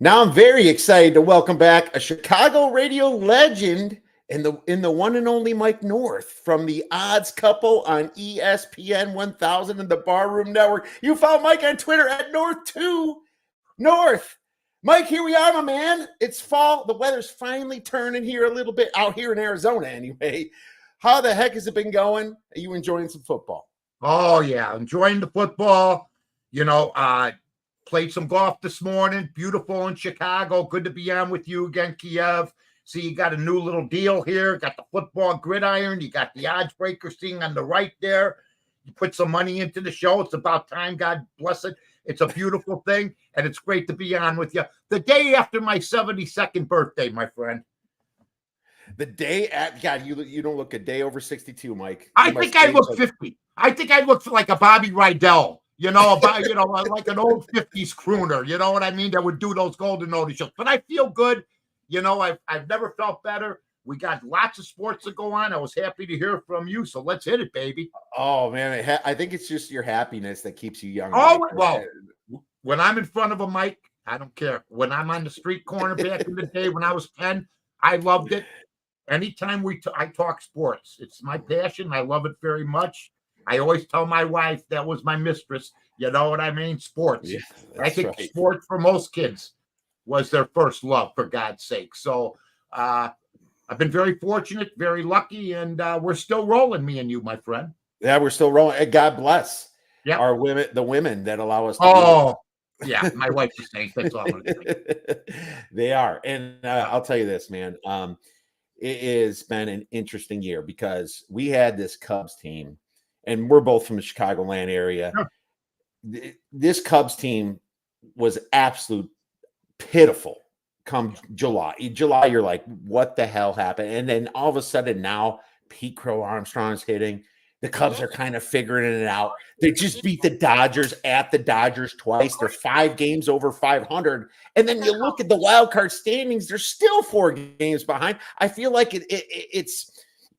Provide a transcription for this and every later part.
Now I'm very excited to welcome back a Chicago radio legend in the one and only Mike North from the Odds Couple on ESPN 1000 and the Barroom Network. You found Mike on Twitter at North2 North. Mike, here we are, my man. It's fall. The weather's finally turning here a little bit out here in Arizona anyway. How the heck has it been going? Are you enjoying some football? Oh, yeah. Enjoying the football. Played some golf this morning. Beautiful in Chicago. Good to be on with you again, Kiev. See, you got a new little deal here. Got the football gridiron. You got the odds breaker thing on the right there. You put some money into the show. It's about time. God bless it. It's a beautiful thing, and it's great to be on with you. The day after my 72nd birthday, my friend. The day at God, you don't look a day over 62, Mike. I think I look 50. I think I look like a Bobby Rydell. Like an old 50s crooner, you know what I mean? That would do those golden notice shows. But I feel good. I've never felt better. We got lots of sports to go on. I was happy to hear from you. So let's hit it, baby. Oh, man. I think it's just your happiness that keeps you young. Oh, well, when I'm in front of a mic, I don't care. When I'm on the street corner back in the day when I was 10, I loved it. Anytime I talk sports, it's my passion. I love it very much. I always tell my wife that was my mistress. You know what I mean? Sports. Yeah, I think right. Sports for most kids was their first love, for God's sake. So I've been very fortunate, very lucky, and we're still rolling, me and you, my friend. Yeah, we're still rolling. And God bless our women, the women that allow us to yeah, my wife is saying that's all I'm saying. They are. And I'll tell you this, man. It has been an interesting year because we had this Cubs team. And we're both from the Chicagoland area. Sure. This Cubs team was absolute pitiful come July. July, you're like, what the hell happened? And then all of a sudden now, Pete Crow Armstrong's hitting. The Cubs are kind of figuring it out. They just beat the Dodgers at the Dodgers twice. They're 5 games over 500. And then you look at the wild card standings, they're still 4 games behind. I feel like it's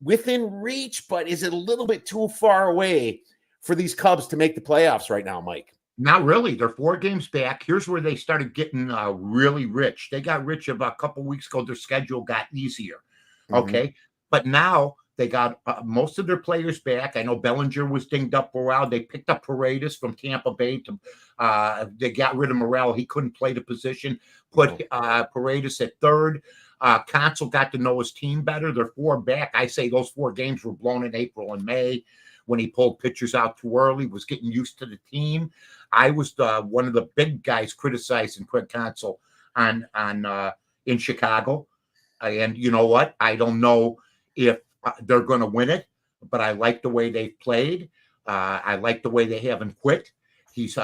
within reach, but is it a little bit too far away for these Cubs to make the playoffs right now, Mike? Not really. They're 4 games back. Here's where they started getting really rich. They got rich about a couple weeks ago. Their schedule got easier. Okay. Mm-hmm. But now they got most of their players back. I know Bellinger was dinged up for a while. They picked up Paredes from Tampa Bay. They got rid of Morel. He couldn't play the position. Put Paredes at third. Council got to know his team better. They're 4 back. I say those 4 games were blown in April and May when he pulled pitchers out too early, was getting used to the team. I was one of the big guys criticizing Craig Council in Chicago. And you know what? I don't know if they're going to win it, but I like the way they've played. I like the way they haven't quit. He's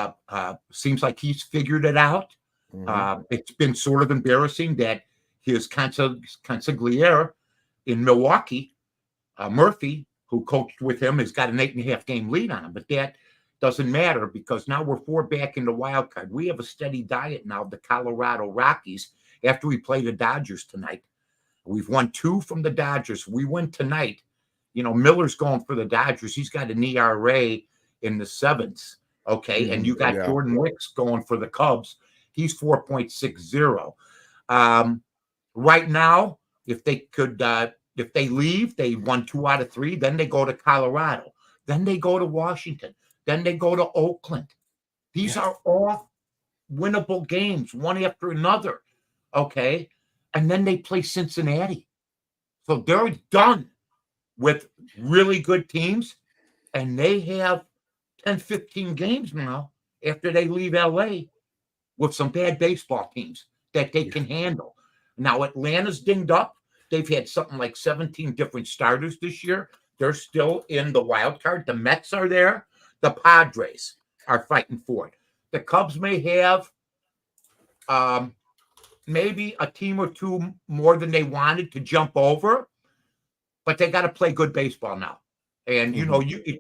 seems like he's figured it out. Mm-hmm. It's been sort of embarrassing that his consigliere in Milwaukee, Murphy, who coached with him, has got an 8.5 game lead on him. But that doesn't matter because now we're 4 back in the wild card. We have a steady diet now of the Colorado Rockies after we play the Dodgers tonight. We've won 2 from the Dodgers. We win tonight. Miller's going for the Dodgers. He's got an ERA in the 7s. Okay. Mm-hmm. And you got Jordan Wicks going for the Cubs. He's 4.60. Right now, if they leave, they won 2 out of 3. Then they go to Colorado. Then they go to Washington. Then they go to Oakland. These are all winnable games, one after another. Okay. And then they play Cincinnati. So they're done with really good teams. And they have 10, 15 games now after they leave LA with some bad baseball teams that they can handle. Now, Atlanta's dinged up. They've had something like 17 different starters this year. They're still in the wild card. The Mets are there. The Padres are fighting for it. The Cubs may have maybe a team or 2 more than they wanted to jump over, but they got to play good baseball now. And,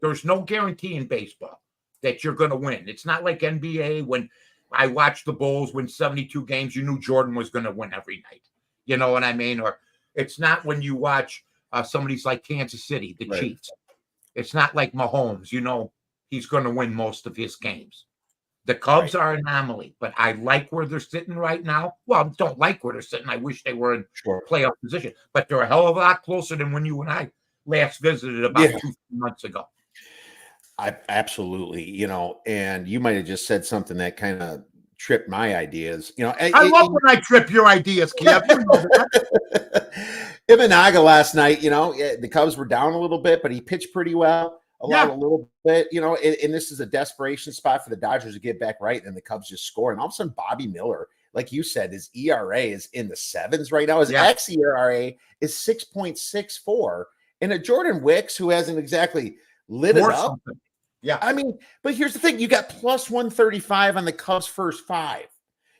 there's no guarantee in baseball that you're going to win. It's not like NBA when I watched the Bulls win 72 games. You knew Jordan was going to win every night. You know what I mean? Or it's not when you watch somebody's like Kansas City, the Chiefs. It's not like Mahomes. He's going to win most of his games. The Cubs are an anomaly, but I like where they're sitting right now. Well, don't like where they're sitting. I wish they were in playoff position, but they're a hell of a lot closer than when you and I last visited about 2 months ago. I absolutely, and you might have just said something that kind of tripped my ideas. I love when I trip your ideas, Kev. You know that. Imanaga last night, the Cubs were down a little bit, but he pitched pretty well. A little bit, and this is a desperation spot for the Dodgers to get back right, and the Cubs just score. And all of a sudden, Bobby Miller, like you said, his ERA is in the 7s right now. His xERA is 6.64, and a Jordan Wicks who hasn't exactly lit it up. Yeah, I mean, but here's the thing: you got plus 135 on the Cubs' first 5.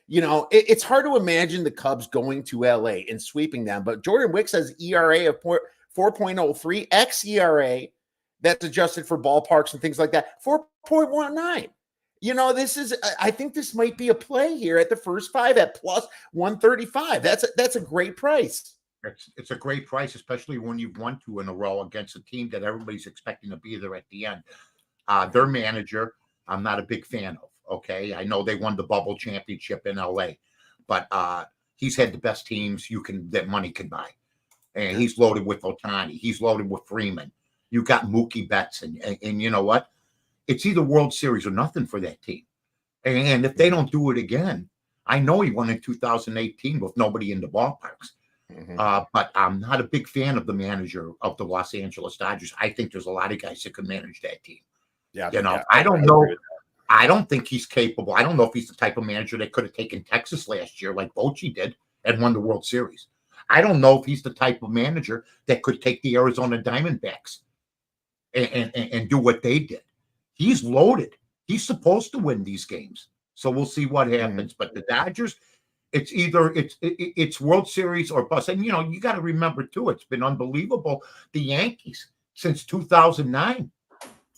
It's hard to imagine the Cubs going to LA and sweeping them. But Jordan Wicks has ERA of 4.03, xERA. That's adjusted for ballparks and things like that. 4.19. I think this might be a play here at the first 5 at plus 135. That's a great price. It's a great price, especially when you've won 2 in a row against a team that everybody's expecting to be there at the end. Their manager, I'm not a big fan of. Okay, I know they won the bubble championship in LA, but he's had the best teams that money can buy, and he's loaded with Ohtani. He's loaded with Freeman. You got Mookie Betts, and you know what? It's either World Series or nothing for that team. And if they don't do it again, I know he won in 2018 with nobody in the ballparks. But I'm not a big fan of the manager of the Los Angeles Dodgers. I think there's a lot of guys that could manage that team. I don't know. I don't think he's capable. I don't know if he's the type of manager that could have taken Texas last year like Bochy did and won the World Series. I don't know if he's the type of manager that could take the Arizona Diamondbacks and do what they did. He's loaded. He's supposed to win these games. So we'll see what happens. But the Dodgers, it's either it's World Series or bust. And you got to remember too, it's been unbelievable. The Yankees since 2009.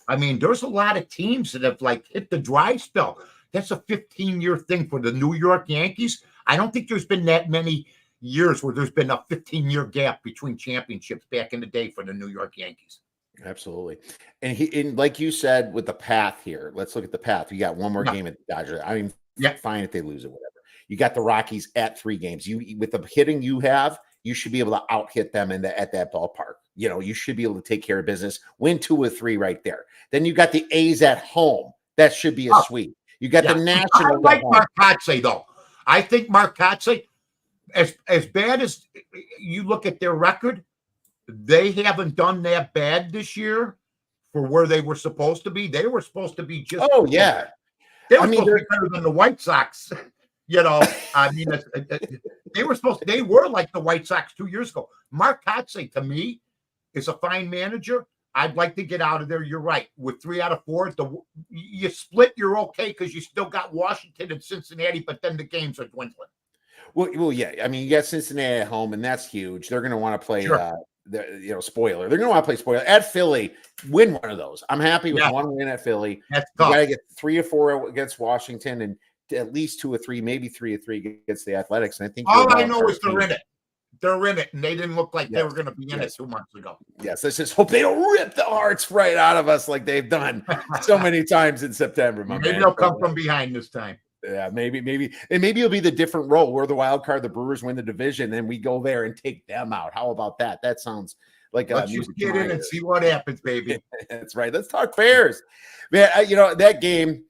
I mean, there's a lot of teams that have hit the dry spell. That's a 15-year thing for the New York Yankees. I don't think there's been that many years where there's been a 15-year gap between championships back in the day for the New York Yankees. Absolutely. And like you said, with the path here, let's look at the path. You got one more game at the Dodgers. I mean, fine if they lose it, whatever. You got the Rockies at 3 games. With the hitting you have, you should be able to out-hit them at that ballpark. You should be able to take care of business, win 2 or 3 right there. Then you got the A's at home. That should be a sweep. You got the Nationals. I like Marcotte, though. I think Marcotte, as bad as you look at their record, they haven't done that bad this year for where they were supposed to be. They were supposed to be just. Oh, yeah. They were supposed to be better than the White Sox. I mean, they were like the White Sox 2 years ago. Marcotte, to me, is a fine manager. I'd like to get out of there. You're right. With 3 out of 4, you split, you're okay because you still got Washington and Cincinnati, but then the games are dwindling. Well, yeah. I mean, you got Cincinnati at home, and that's huge. They're going to want to play spoiler. They're going to want to play spoiler at Philly. Win one of those. I'm happy with 1 win at Philly. That's tough. You got to get 3 or 4 against Washington, and at least 2 or 3, maybe 3 or 3 against the Athletics. And I think all I know is they're in it. They're in it, and they didn't look like they were going to be in it 2 months ago. Yes, let's just hope they don't rip the hearts right out of us like they've done so many times in September. Maybe they'll come from behind this time. Yeah, maybe, and maybe it'll be the different role. We're the wild card. The Brewers win the division, and we go there and take them out. How about that? That sounds like let's just get in and see what happens, baby. That's right. Let's talk Bears, man. That game.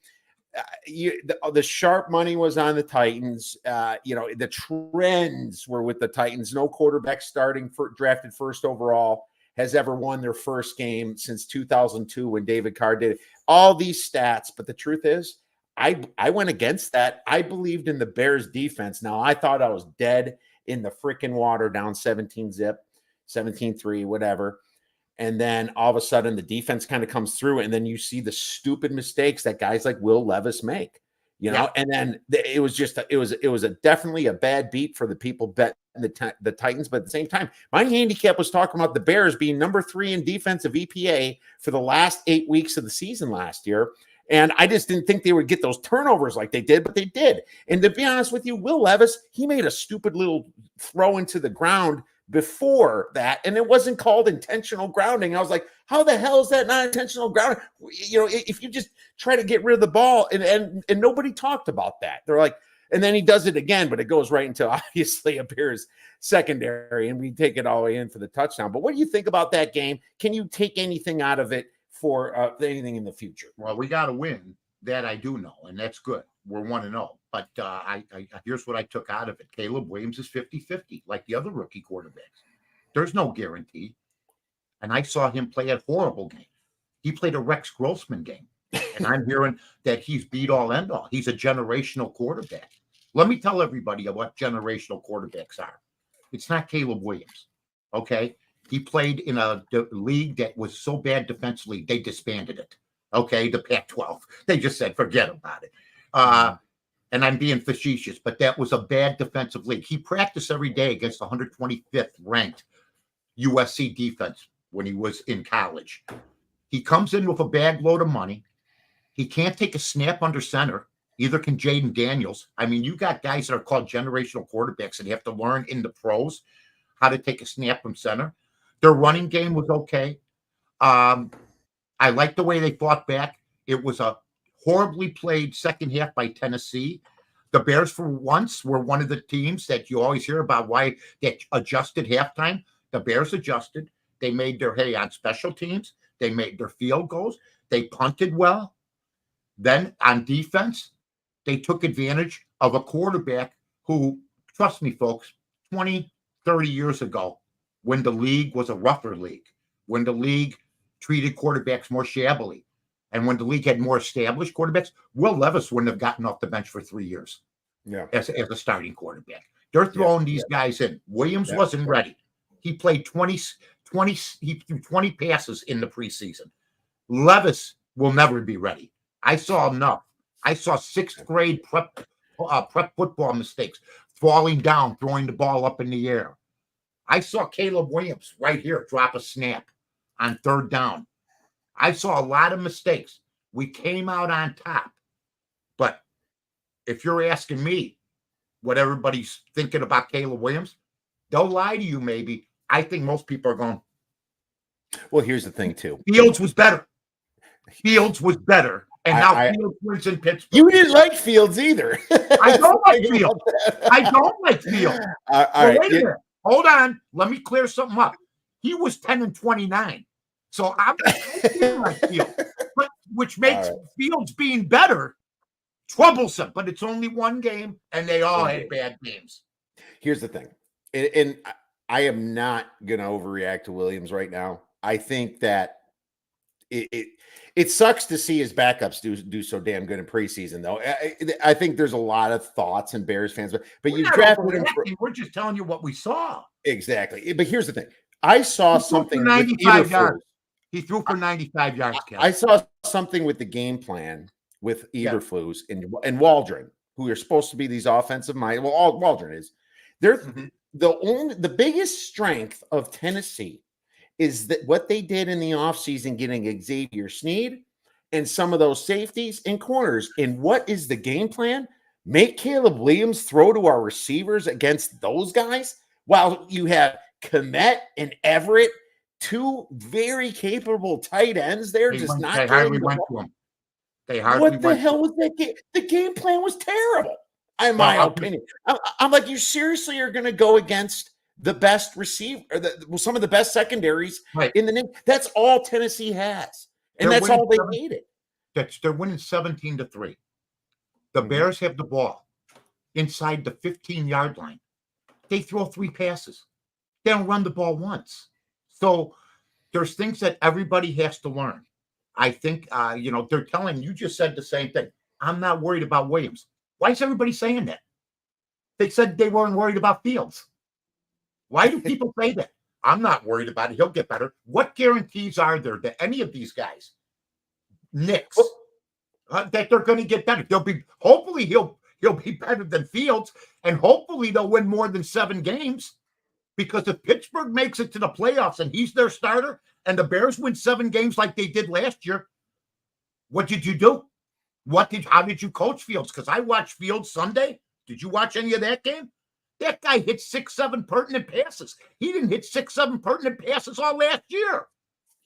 The sharp money was on the Titans. The trends were with the Titans. No quarterback drafted first overall has ever won their first game since 2002 when David Carr did it. All these stats, but the truth is, I went against that. I believed in the Bears defense. Now, I thought I was dead in the freaking water, down 17-zip, 17-3, whatever. And then all of a sudden the defense kind of comes through, and then you see the stupid mistakes that guys like Will Levis make, and then it was definitely a bad beat for the people betting the Titans. But at the same time, my handicap was talking about the Bears being number 3 in defensive EPA for the last 8 weeks of the season last year. And I just didn't think they would get those turnovers like they did, but they did. And to be honest with you, Will Levis, he made a stupid little throw into the ground before that, and it wasn't called intentional grounding. I was like, how the hell is that not intentional grounding? You know, if you just try to get rid of the ball, and nobody talked about that. They're like, and then he does it again, but it goes right into obviously appears secondary, and we take it all the way in for the touchdown. But what do you think about that game? Can you take anything out of it for anything in the future? Well, we got to win. That I do know, and that's good. We're 1-0. But I here's what I took out of it. Caleb Williams is 50-50, like the other rookie quarterbacks. There's no guarantee. And I saw him play a horrible game. He played a Rex Grossman game. And I'm hearing that he's beat all end all. He's a generational quarterback. Let me tell everybody what generational quarterbacks are. It's not Caleb Williams. Okay? He played in a league that was so bad defensively, they disbanded it. Okay, the Pac-12. They just said, forget about it. And I'm being facetious, but that was a bad defensive league. He practiced every day against the 125th ranked USC defense when he was in college. He comes in with a bag load of money. He can't take a snap under center. Either can Jaden Daniels. I mean, you got guys that are called generational quarterbacks that have to learn in the pros how to take a snap from center. Their running game was okay. I like the way they fought back. It was a horribly played second half by Tennessee. The Bears, for once, were one of the teams that you always hear about why they adjusted halftime. The Bears adjusted. They made their hay on special teams. They made their field goals. They punted well. Then on defense, they took advantage of a quarterback who, trust me, folks, 20, 30 years ago, when the league was a rougher league, when the league treated quarterbacks more shabbily, and when the league had more established quarterbacks, Will Levis wouldn't have gotten off the bench for 3 years as a starting quarterback. They're throwing these guys in. Williams wasn't ready. He played 20, he threw 20 passes in the preseason. Levis will never be ready. I saw enough. I saw sixth grade prep football mistakes, falling down, throwing the ball up in the air. I saw Caleb Williams right here drop a snap on third down. I saw a lot of mistakes. We came out on top. But if you're asking me what everybody's thinking about Caleb Williams, they'll lie to you maybe. I think most people are going, well, here's the thing, too. Fields was better. Fields was better. And now Fields wins in Pittsburgh. You didn't like Fields either. I don't like Fields. I don't like Fields. All right. Wait a minute. Hold on. Let me clear something up. He was 10-29. So I feel like Fields, which makes Fields being better troublesome. But it's only one game, and they all had bad games. Here's the thing, and I am not going to overreact to Williams right now. I think that it sucks to see his backups do so damn good in preseason, though. I think there's a lot of thoughts and Bears fans, but you drafted him. We're just telling you what we saw. Exactly. But here's the thing. I saw something. 95 yards. He threw for 95 yards. I saw something with the game plan with Eberflus and Waldron, who are supposed to be these offensive minds. Well, Waldron is. They're the biggest strength of Tennessee is that what they did in the offseason, getting Xavier Sneed and some of those safeties and corners. And what is the game plan? Make Caleb Williams throw to our receivers against those guys while you have Kmet and Everett, two very capable tight ends there. They hardly went to him. What the hell was that game? The game plan was terrible, in my opinion. I'm like, you seriously are going to go against the best receiver, or some of the best secondaries in the name? That's all Tennessee has, and that's all they needed. They're winning 17-3. The Bears have the ball inside the 15-yard line. They throw 3 passes. They don't run the ball once. So there's things that everybody has to learn. I think, they're telling you just said the same thing. I'm not worried about Williams. Why is everybody saying that? They said they weren't worried about Fields. Why do people say that? I'm not worried about it. He'll get better. What guarantees are there that any of these guys, Knicks, that they're going to get better? Hopefully he'll be better than Fields, and hopefully they'll win more than 7 games. Because if Pittsburgh makes it to the playoffs and he's their starter, and the Bears win 7 games like they did last year, what did you do? How did you coach Fields? Because I watched Fields Sunday. Did you watch any of that game? That guy hit 6-7 pertinent passes. He didn't hit 6-7 pertinent passes all last year.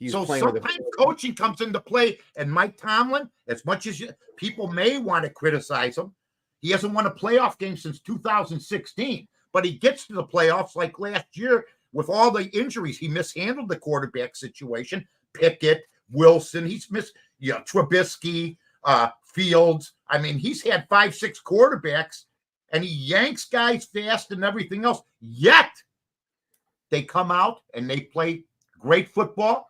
So sometimes coaching comes into play. And Mike Tomlin, as much as people may want to criticize him, he hasn't won a playoff game since 2016. But he gets to the playoffs like last year with all the injuries. He mishandled the quarterback situation. Pickett, Wilson, he's missed, Trubisky, Fields. I mean, he's had 5-6 quarterbacks, and he yanks guys fast and everything else. Yet they come out and they play great football.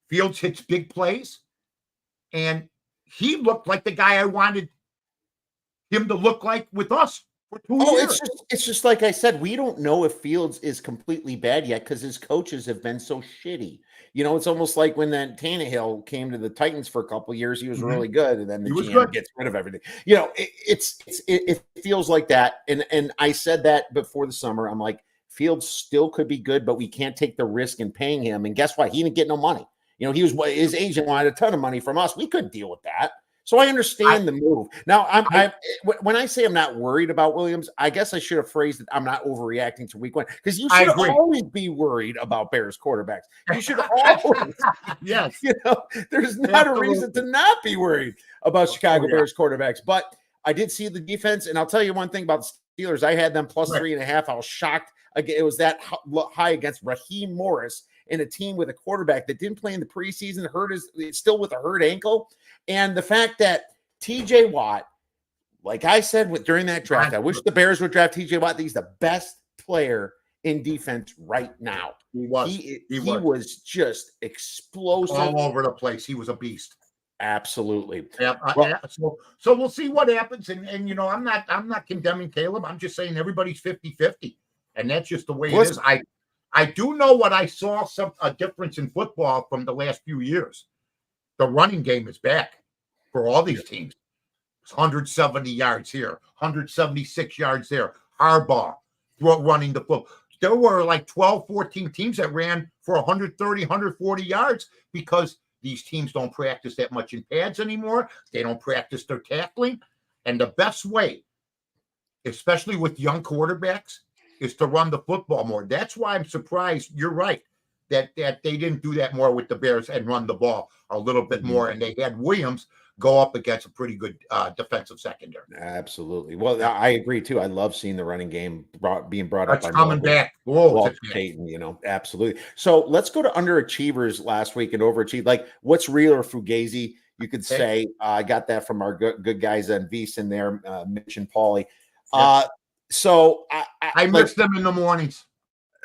Fields hits big plays, and he looked like the guy I wanted him to look like with us for 2 years. It's just like I said, we don't know if Fields is completely bad yet because his coaches have been so shitty. It's almost like when that Tannehill came to the Titans for a couple of years, he was really good, and then the GM gets rid of everything. It feels like that, and I said that before the summer. I'm like, Fields still could be good, but we can't take the risk in paying him. And guess what? He didn't get no money. His agent wanted a ton of money from us. We couldn't deal with that. So I understand the move. Now, when I say I'm not worried about Williams, I guess I should have phrased it. I'm not overreacting to week one, because you should always be worried about Bears quarterbacks. You should always. Yes. There's not a reason to not be worried about Chicago Bears quarterbacks. But I did see the defense, and I'll tell you one thing about the Steelers. I had them plus 3.5. I was shocked. It was that high against Raheem Morris in a team with a quarterback that didn't play in the preseason, still with a hurt ankle. And the fact that TJ Watt, like I said during that draft, I wish the Bears would draft TJ Watt. He's the best player in defense right now. He was. He was just explosive. All over the place. He was a beast. Absolutely. Yeah. So we'll see what happens. And I'm not condemning Caleb. I'm just saying everybody's 50-50. And that's just the way it is. I do know what I saw a difference in football from the last few years. The running game is back for all these teams. It's 170 yards here, 176 yards there. Harbaugh running the football. There were like 12, 14 teams that ran for 130, 140 yards because these teams don't practice that much in pads anymore. They don't practice their tackling. And the best way, especially with young quarterbacks, is to run the football more. That's why I'm surprised. You're right that they didn't do that more with the Bears and run the ball a little bit more. And they had Williams go up against a pretty good defensive secondary. Absolutely. Well, I agree too. I love seeing the running game being brought up. That's coming back. Walter Payton, absolutely. So let's go to underachievers last week and overachieved. Like, what's real or fugazi? You could say. I got that from our good guys on VSiN there, Mitch and Paulie. So I miss them in the mornings.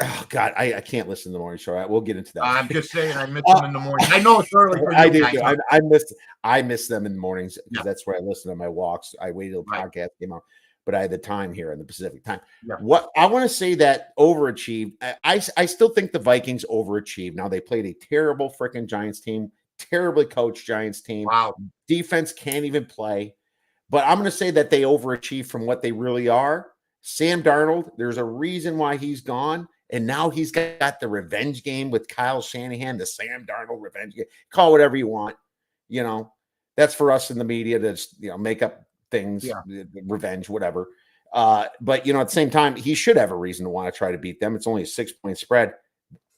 Oh God, I can't listen to the morning show. Right, we'll get into that. I'm just saying, I miss them in the morning. I know it's early for you. I do. I miss them in the mornings because that's where I listen to my walks. I waited till the podcast came out, but I had the time here in the Pacific time. Yeah. What I want to say that overachieved. I still think the Vikings overachieved. Now they played a terrible freaking Giants team, terribly coached Giants team. Wow, defense can't even play. But I'm going to say that they overachieved from what they really are. Sam Darnold, there's a reason why he's gone. And now he's got the revenge game with Kyle Shanahan, the Sam Darnold revenge game. Call whatever you want. That's for us in the media to make up things, revenge, whatever. But, at the same time, he should have a reason to want to try to beat them. It's only a 6-point spread.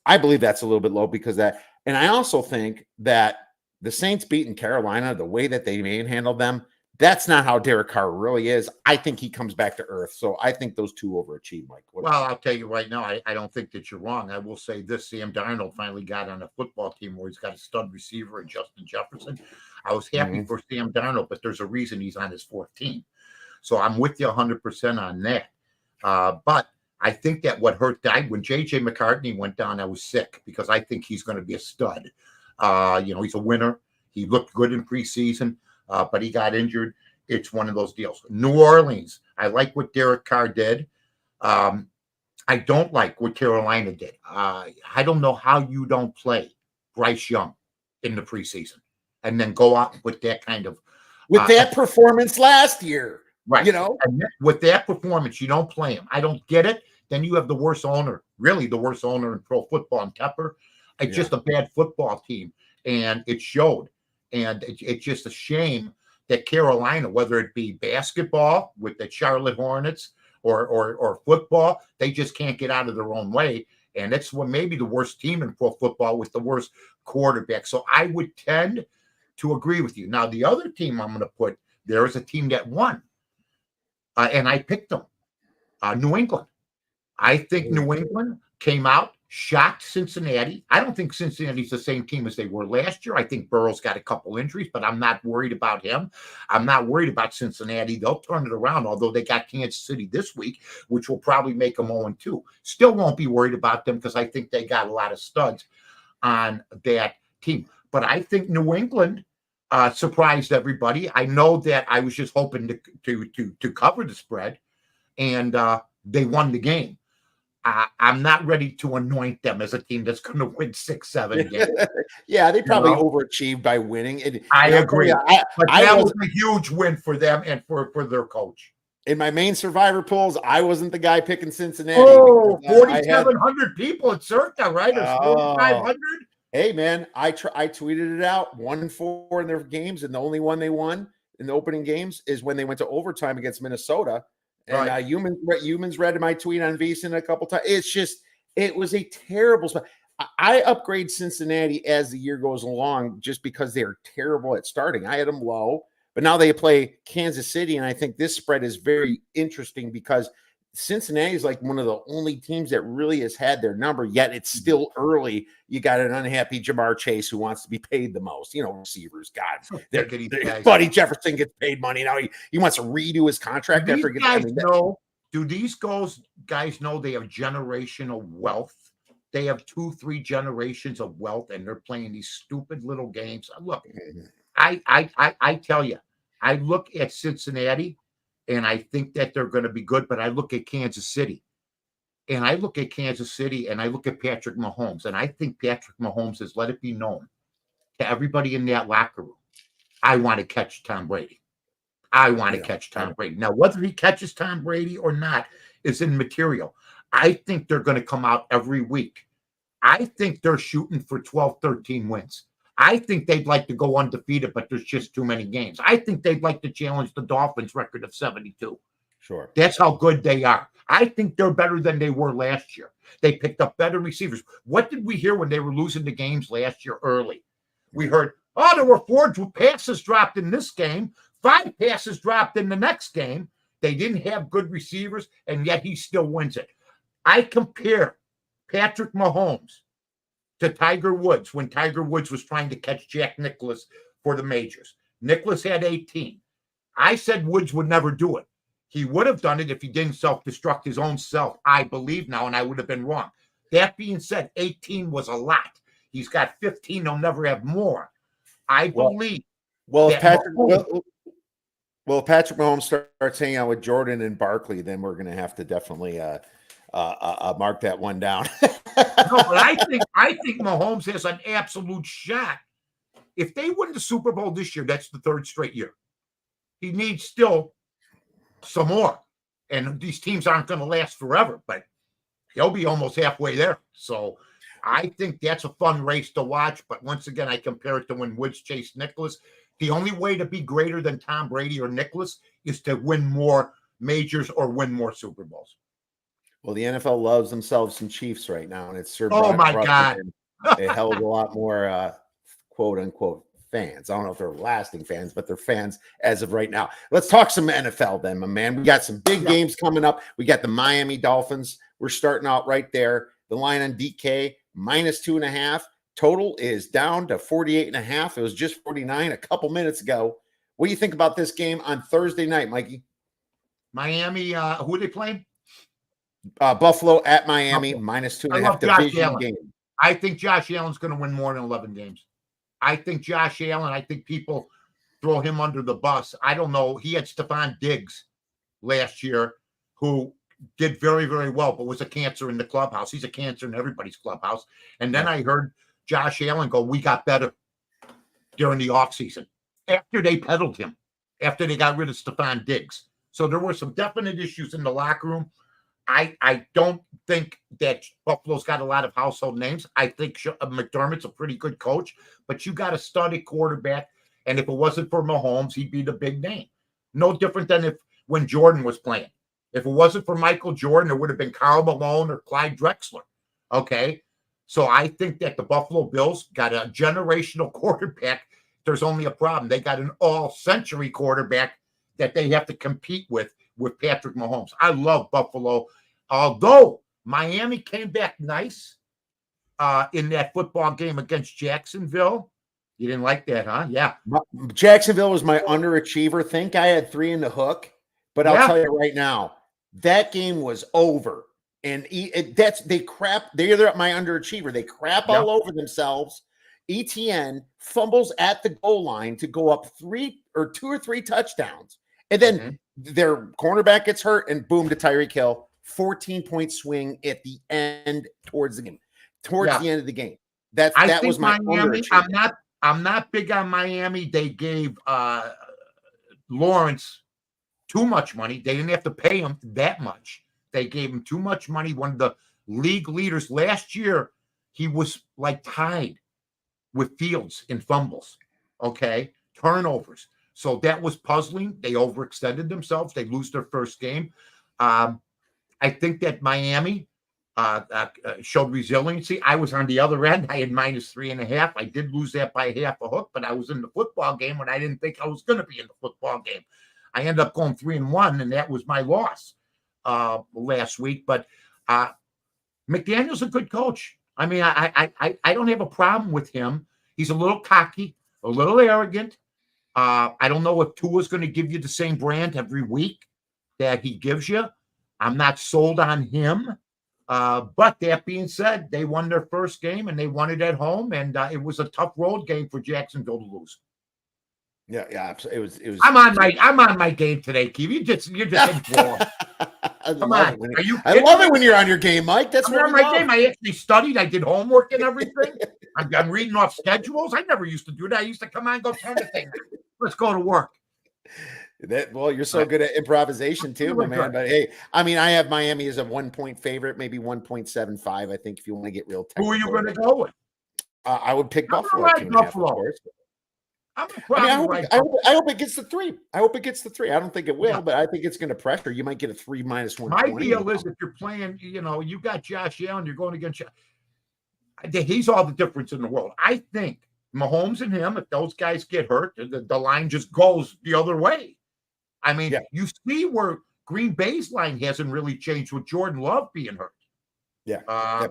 I believe that's a little bit low because that. And I also think that the Saints beating Carolina, the way that they manhandled them, that's not how Derek Carr really is. I think he comes back to earth. So I think those two overachieve, Mike. Well, I'll tell you right now, I don't think that you're wrong. I will say this: Sam Darnold finally got on a football team where he's got a stud receiver in Justin Jefferson. I was happy for Sam Darnold, but there's a reason he's on his fourth team. So I'm with you 100% on that. But I think that what hurt when J.J. McCartney went down, I was sick because I think he's going to be a stud. He's a winner. He looked good in preseason. But he got injured. It's one of those deals. New Orleans, I like what Derek Carr did. I don't like what Carolina did. I don't know how you don't play Bryce Young in the preseason and then go out with that kind of with that performance last year. Right. And with that performance, you don't play him. I don't get it. Then you have the worst owner, really the worst owner in pro football in Tepper. It's just a bad football team. And it showed. And it's just a shame that Carolina, whether it be basketball with the Charlotte Hornets or football. They just can't get out of their own way. And that's what maybe the worst team in pro football with the worst quarterback. So I would tend to agree with you. Now, the other team I'm going to put there is a team that won. And I picked them. New England. I think New England came out, shocked Cincinnati. I don't think Cincinnati's the same team as they were last year. I think Burrow's got a couple injuries, but I'm not worried about him. I'm not worried about Cincinnati. They'll turn it around, although they got Kansas City this week, which will probably make them 0-2. Still won't be worried about them because I think they got a lot of studs on that team. But I think New England surprised everybody. I know that I was just hoping to cover the spread, and they won the game. I'm not ready to anoint them as a team that's going to win 6-7 games. Yeah, they probably overachieved by winning. I agree. But that was a huge win for them and for their coach. In my main survivor polls, I wasn't the guy picking Cincinnati. Oh, 4,700 people at Circa, right? Or 4,500? Hey, man, I tweeted it out. 1-4 in their games, and the only one they won in the opening games is when they went to overtime against Minnesota. And humans read my tweet on VSiN a couple times. It was a terrible spot. I upgrade Cincinnati as the year goes along just because they're terrible at starting. I had them low, but now they play Kansas City, and I think this spread is very interesting because Cincinnati is like one of the only teams that really has had their number, yet it's still early. You got an unhappy Jamar Chase who wants to be paid the most. Receivers, God. Buddy Jefferson gets paid money. Now he wants to redo his contract after he gets Do these guys know they have generational wealth? They have 2-3 generations of wealth, and they're playing these stupid little games. Look, I tell you, I look at Cincinnati, and I think that they're going to be good, but I look at Kansas City. And I look at Kansas City, and I look at Patrick Mahomes, and I think Patrick Mahomes has let it be known to everybody in that locker room, I want to catch Tom Brady. I want to catch Tom Brady. Now, whether he catches Tom Brady or not is immaterial. I think they're going to come out every week. I think they're shooting for 12, 13 wins. I think they'd like to go undefeated, but there's just too many games. I think they'd like to challenge the Dolphins' record of 72. Sure. That's how good they are. I think they're better than they were last year. They picked up better receivers. What did we hear when they were losing the games last year early? We heard, there were 4 passes dropped in this game, 5 passes dropped in the next game. They didn't have good receivers, and yet he still wins it. I compare Patrick Mahomes to Tiger Woods when Tiger Woods was trying to catch Jack Nicklaus for the majors. Nicklaus had 18. I said Woods would never do it. He would have done it if he didn't self-destruct his own self, I believe now, and I would have been wrong. That being said, 18 was a lot. He's got 15. He'll never have more. I believe. If Patrick Mahomes starts hanging out with Jordan and Barkley, then we're going to have to definitely mark that one down. No, but I think Mahomes has an absolute shot. If they win the Super Bowl this year, that's the 3rd straight year. He needs still some more. And these teams aren't going to last forever, but he'll be almost halfway there. So I think that's a fun race to watch. But once again, I compare it to when Woods chased Nicklaus. The only way to be greater than Tom Brady or Nicklaus is to win more majors or win more Super Bowls. Well, the NFL loves themselves some Chiefs right now, and it's served. Oh my God! They held a lot more quote unquote fans. I don't know if they're lasting fans, but they're fans as of right now. Let's talk some NFL then, my man. We got some big games coming up. We got the Miami Dolphins. We're starting out right there. The line on DK -2.5. Total is down to 48.5. It was just 49 a couple minutes ago. What do you think about this game on Thursday night, Mikey? Miami, who are they playing? Buffalo at Miami, -2.5 division game. I think Josh Allen's going to win more than 11 games. I think Josh Allen, I think people throw him under the bus. I don't know. He had Stephon Diggs last year who did very, very well, but was a cancer in the clubhouse. He's a cancer in everybody's clubhouse. And then I heard Josh Allen go, we got better during the offseason after they peddled him, after they got rid of Stephon Diggs. So there were some definite issues in the locker room. I don't think that Buffalo's got a lot of household names. I think McDermott's a pretty good coach, but you got a study quarterback. And if it wasn't for Mahomes, he'd be the big name. No different than when Jordan was playing. If it wasn't for Michael Jordan, it would have been Karl Malone or Clyde Drexler. Okay. So I think that the Buffalo Bills got a generational quarterback. There's only a problem. They got an all-century quarterback that they have to compete with Patrick Mahomes. I love Buffalo. Although Miami came back nice in that football game against Jacksonville. You didn't like that, huh? Yeah. Jacksonville was my underachiever. Think I had 3 in the hook, but I'll tell you right now, that game was over. And they're my underachiever. They crap all over themselves. ETN fumbles at the goal line to go up 2 or 3 touchdowns. And then their cornerback gets hurt, and boom, to Tyreek Hill. 14-point swing at the end towards the game. Towards the end of the game. That was my Miami. I'm not big on Miami. They gave Lawrence too much money. They didn't have to pay him that much. They gave him too much money. One of the league leaders last year, he was like tied with Fields in fumbles, turnovers. So that was puzzling. They overextended themselves. They lose their first game. I think that Miami showed resiliency. I was on the other end. I had -3.5. I did lose that by half a hook, but I was in the football game when I didn't think I was going to be in the football game. I ended up going 3-1, and that was my loss last week. But McDaniel's a good coach. I mean, I don't have a problem with him. He's a little cocky, a little arrogant. I don't know if Tua's going to give you the same brand every week that he gives you. I'm not sold on him. But that being said, they won their first game, and they won it at home, and it was a tough road game for Jacksonville to lose. Yeah. It was. I'm on my game today, Keith. You're just enthralled. Come on. I love it when you're on your game, Mike. That's what I'm on my game. I actually studied. I did homework and everything. I'm reading off schedules. I never used to do that. I used to come on and go turn the thing. Let's go to work. You're so good at improvisation too, my man. But hey, I mean, I have Miami as a 1-point favorite, maybe 1.75. I think if you want to get real technical. Who are you going to go with? I would pick Buffalo. I hope it gets the 3. I hope it gets the 3. I don't think it will, but I think it's going to pressure. You might get a 3 -120. My deal is if you're playing, you got Josh Allen, you're going against. He's all the difference in the world. I think Mahomes and him, if those guys get hurt, the line just goes the other way. I mean, you see where Green Bay's line hasn't really changed with Jordan Love being hurt. Yeah.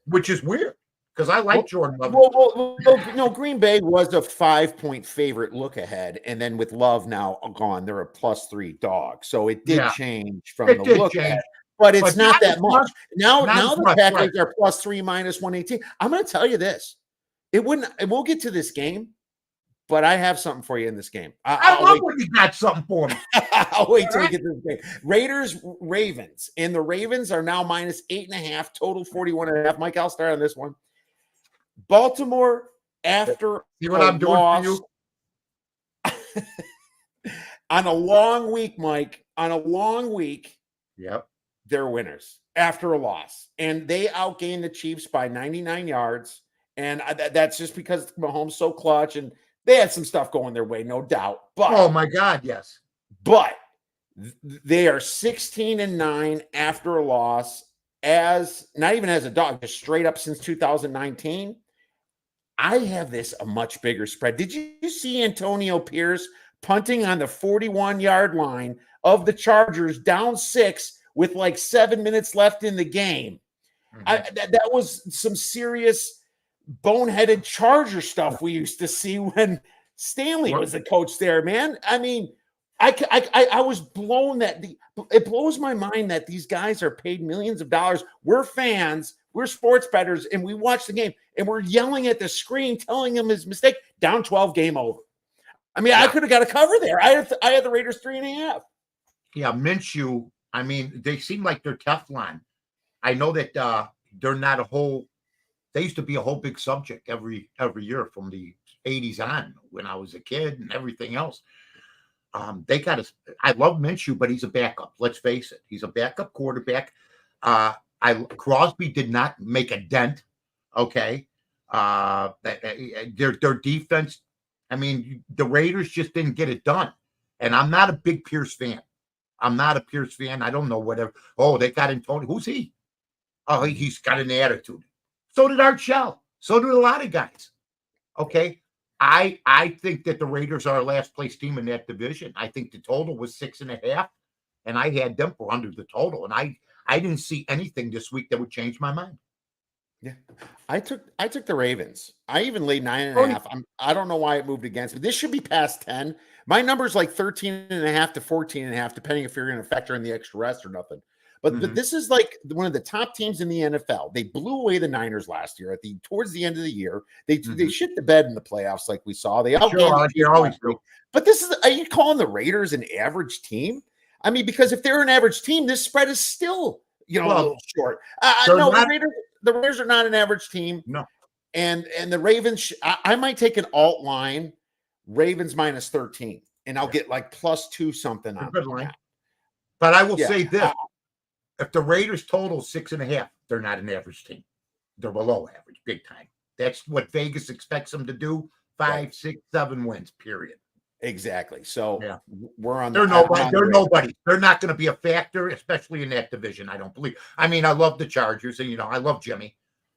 Which is weird because I like Jordan Love. No, Green Bay was a 5-point favorite look ahead. And then with Love now gone, they're a +3 dog. So it did change from the look ahead. But it's not that much. Now the Packers are +3 -118. I'm going to tell you this. We'll get to this game. But I have something for you in this game. I love when you got something for me. I'll wait till we get to this game. Ravens. And the Ravens are now -8.5, total 41.5. Mike, I'll start on this one. Baltimore, after see what I'm doing for you? On a long week, Mike, they're winners after a loss. And they outgained the Chiefs by 99 yards. And that's just because Mahomes so clutch, and they had some stuff going their way, no doubt. But oh my God, yes. But they are 16-9 after a loss, as not even as a dog, just straight up since 2019. I have this a much bigger spread. Did you see Antonio Pierce punting on the 41-yard line of the Chargers, down 6 with like 7 minutes left in the game? That was some serious boneheaded Charger stuff we used to see when Stanley was the coach there, man. I mean, I was blown it blows my mind that these guys are paid millions of dollars. We're fans, we're sports bettors, and we watch the game and we're yelling at the screen, telling him his mistake. Down 12, game over. I mean, I could have got a cover there. I had the Raiders 3.5. Yeah, Minshew. I mean, they seem like they're Teflon. I know that they're not a whole. They used to be a whole big subject every year from the 80s on when I was a kid and everything else. They got us. I love Minshew, but he's a backup. Let's face it. He's a backup quarterback. Crosby did not make a dent. Okay. Their defense. I mean, the Raiders just didn't get it done. And I'm not a big Pierce fan. I'm not a Pierce fan. I don't know whatever. Oh, they got in Tony. Who's he? Oh, he's got an attitude. So did Art Shell. So did a lot of guys. Okay. I think that the Raiders are a last place team in that division. I think the total was 6.5, and I had them for under the total. And I didn't see anything this week that would change my mind. Yeah, I took the Ravens. I even laid 9.5. I don't know why it moved against me. This should be past 10. My number is like 13.5 to 14.5, depending if you're going to factor in the extra rest or nothing. But this is like one of the top teams in the NFL. They blew away the Niners last year towards the end of the year. They shit the bed in the playoffs, like we saw. They always do. But are you calling the Raiders an average team? I mean, because if they're an average team, this spread is still a little short. No, the Raiders are not an average team. No, and the Ravens. I might take an alt line, Ravens minus 13, and I'll get like +2 something on good line. But I will say this. If the Raiders total 6.5, they're not an average team. They're below average, big time. That's what Vegas expects them to do. 5, 6, 7 wins, period. Exactly. So we're on. They're nobody. They're nobody. They're not going to be a factor, especially in that division. I don't believe. I mean, I love the Chargers, and I love Jimmy.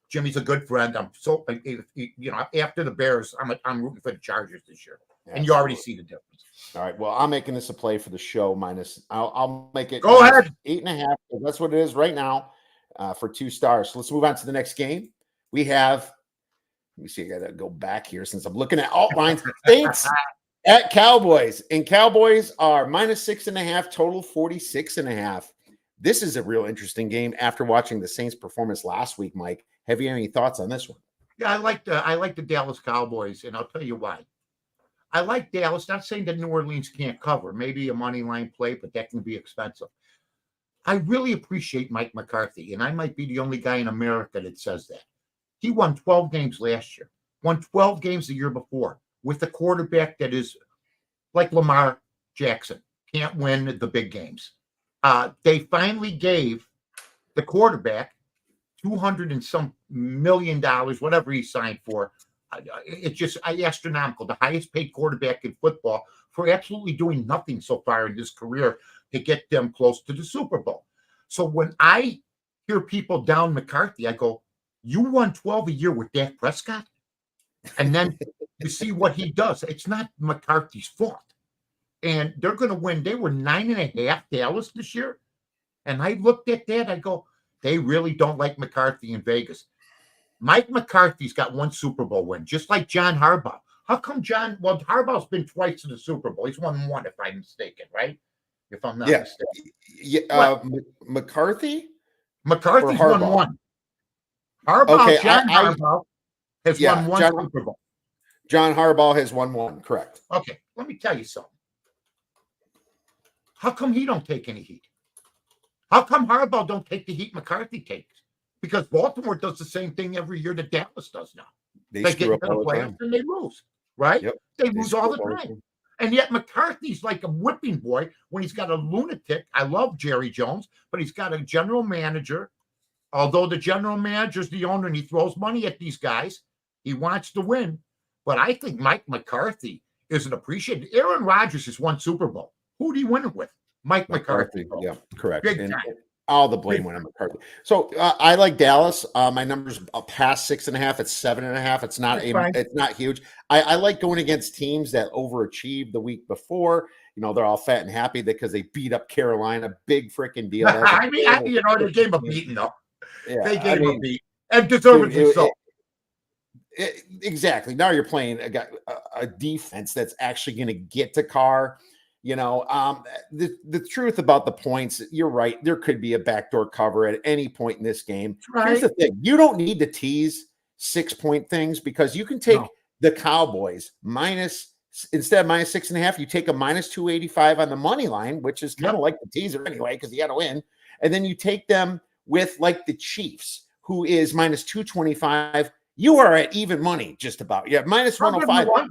Jimmy's a good friend. I'm so after the Bears, I'm rooting for the Chargers this year, and you already see the difference. All right. Well, I'm making this a play for the show. I'll make it. Go ahead. 8.5. That's what it is right now for 2 stars. So let's move on to the next game. We have. Let me see. I got to go back here since I'm looking at alt lines. Saints at Cowboys, and Cowboys are -6.5. Total 46.5. This is a real interesting game. After watching the Saints' performance last week, Mike, have you any thoughts on this one? Yeah, I like the Dallas Cowboys, and I'll tell you why. I like Dallas. Not saying that New Orleans can't cover. Maybe a money line play, but that can be expensive. I really appreciate Mike McCarthy, and I might be the only guy in America that says that. He won 12 games last year, won 12 games the year before with a quarterback that is like Lamar Jackson, can't win the big games. They finally gave the quarterback $200 and some million, whatever he signed for. It's just astronomical. The highest paid quarterback in football for absolutely doing nothing so far in his career to get them close to the Super Bowl. So when I hear people down McCarthy, I go, you won 12 a year with Dak Prescott? And then you see what he does. It's not McCarthy's fault. And they're going to win. They were 9.5 Dallas this year. And I looked at that. I go, they really don't like McCarthy in Vegas. Mike McCarthy's got 1 Super Bowl win, just like John Harbaugh. How come Harbaugh's been twice to the Super Bowl. He's won 1, if I'm mistaken, right? If I'm not mistaken. Yeah, McCarthy? McCarthy's won 1. Harbaugh, John Harbaugh has won 1 Super Bowl. John Harbaugh has won 1, correct. Okay, let me tell you something. How come he don't take any heat? How come Harbaugh don't take the heat McCarthy takes? Because Baltimore does the same thing every year that Dallas does now. They get into the playoffs and they lose, right? Yep. They lose all the time. And yet McCarthy's like a whipping boy when he's got a lunatic. I love Jerry Jones, but he's got a general manager. Although the general manager's the owner and he throws money at these guys, he wants to win. But I think Mike McCarthy isn't appreciated. Aaron Rodgers has won Super Bowl. Who do you win it with? Mike McCarthy. Yeah, correct. Big time. All the blame went on McCarthy. So I like Dallas. My number's past 6.5. It's 7.5. It's not huge. I like going against teams that overachieved the week before. They're all fat and happy because they beat up Carolina. Big freaking deal. They gave him a beating though. Yeah, they gave him a beat and deservedly so. Exactly. Now you're playing a defense that's actually going to get to Carr. The truth about the points, you're right. There could be a backdoor cover at any point in this game. Right. Here's the thing. You don't need to tease 6-point things because you can take the Cowboys instead of -6.5, you take a -285 on the money line, which is kind of like the teaser anyway, because you got to win. And then you take them with like the Chiefs, who is -225. You are at even money just about. Yeah, -105.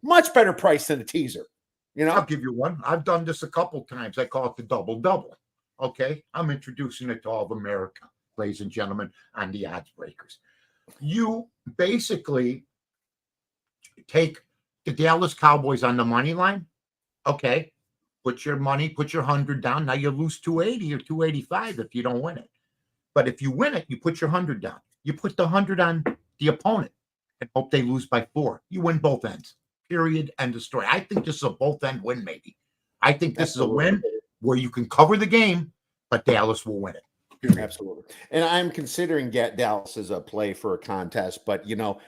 Much better price than a teaser. I'll give you one. I've done this a couple times. I call it the double-double. Okay? I'm introducing it to all of America, ladies and gentlemen, on the Odds Breakers. You basically take the Dallas Cowboys on the money line, okay? put your money, put your 100 down. Now you lose 280 or 285 if you don't win it. But if you win it, you put your 100 down. You put the 100 on the opponent and hope they lose by 4. You win both ends. Period. End of story. I think this is a both end win, maybe. I think this is a win where you can cover the game, but Dallas will win it. Period. Absolutely. And I'm considering Dallas as a play for a contest, but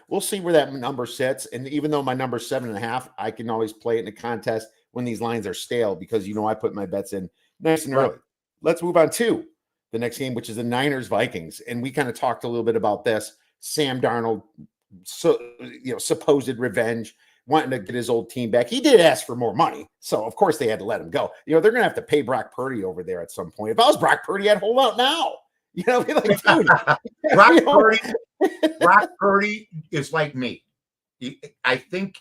we'll see where that number sits. And even though my number's 7.5, I can always play it in a contest when these lines are stale because I put my bets in nice and early. Let's move on to the next game, which is the Niners Vikings. And we kind of talked a little bit about this. Sam Darnold, supposed revenge, wanting to get his old team back. He did ask for more money, so of course they had to let him go. They're going to have to pay Brock Purdy over there at some point. If I was Brock Purdy, I'd hold out now. Be like, dude. Brock Purdy is like me. I think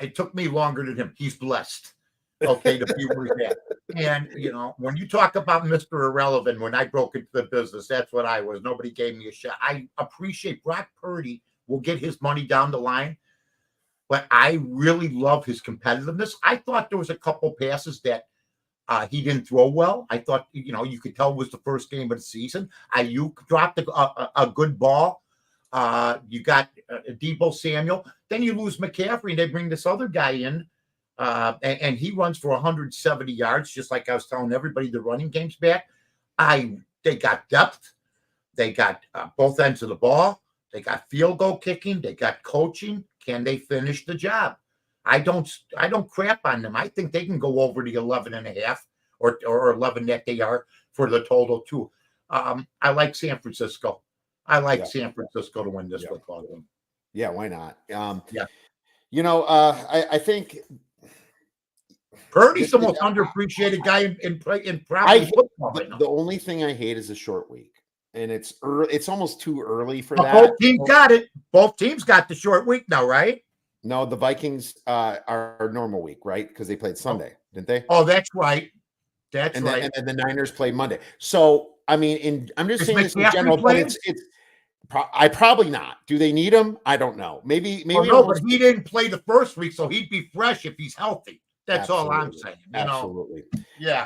it took me longer than him. He's blessed. Okay, to be where he's at. And when you talk about Mr. Irrelevant, when I broke into the business, that's what I was. Nobody gave me a shot. I appreciate Brock Purdy will get his money down the line. But I really love his competitiveness. I thought there was a couple passes that he didn't throw well. I thought, you could tell it was the first game of the season. Ayuk dropped a good ball. You got Deebo Samuel. Then you lose McCaffrey, and they bring this other guy in, and he runs for 170 yards, just like I was telling everybody the running game's back. They got depth. They got both ends of the ball. They got field goal kicking. They got coaching. Can they finish the job? I don't crap on them. I think they can go over the 11.5 or 11 that they are for the total too. I like San Francisco. I like San Francisco to win this football game. Yeah, why not? I think Purdy's the most underappreciated guy in football. The only thing I hate is a short week. And it's early. It's almost too early for that. Both teams got it. Both teams got the short week now, right? No, the Vikings are normal week, right? Because they played Sunday, didn't they? Oh, that's right. And the Niners play Monday. So I'm just saying this in general, but it's I probably not. Do they need him? I don't know. Maybe. But he didn't play the first week, so he'd be fresh if he's healthy. That's all I'm saying. Absolutely. Yeah.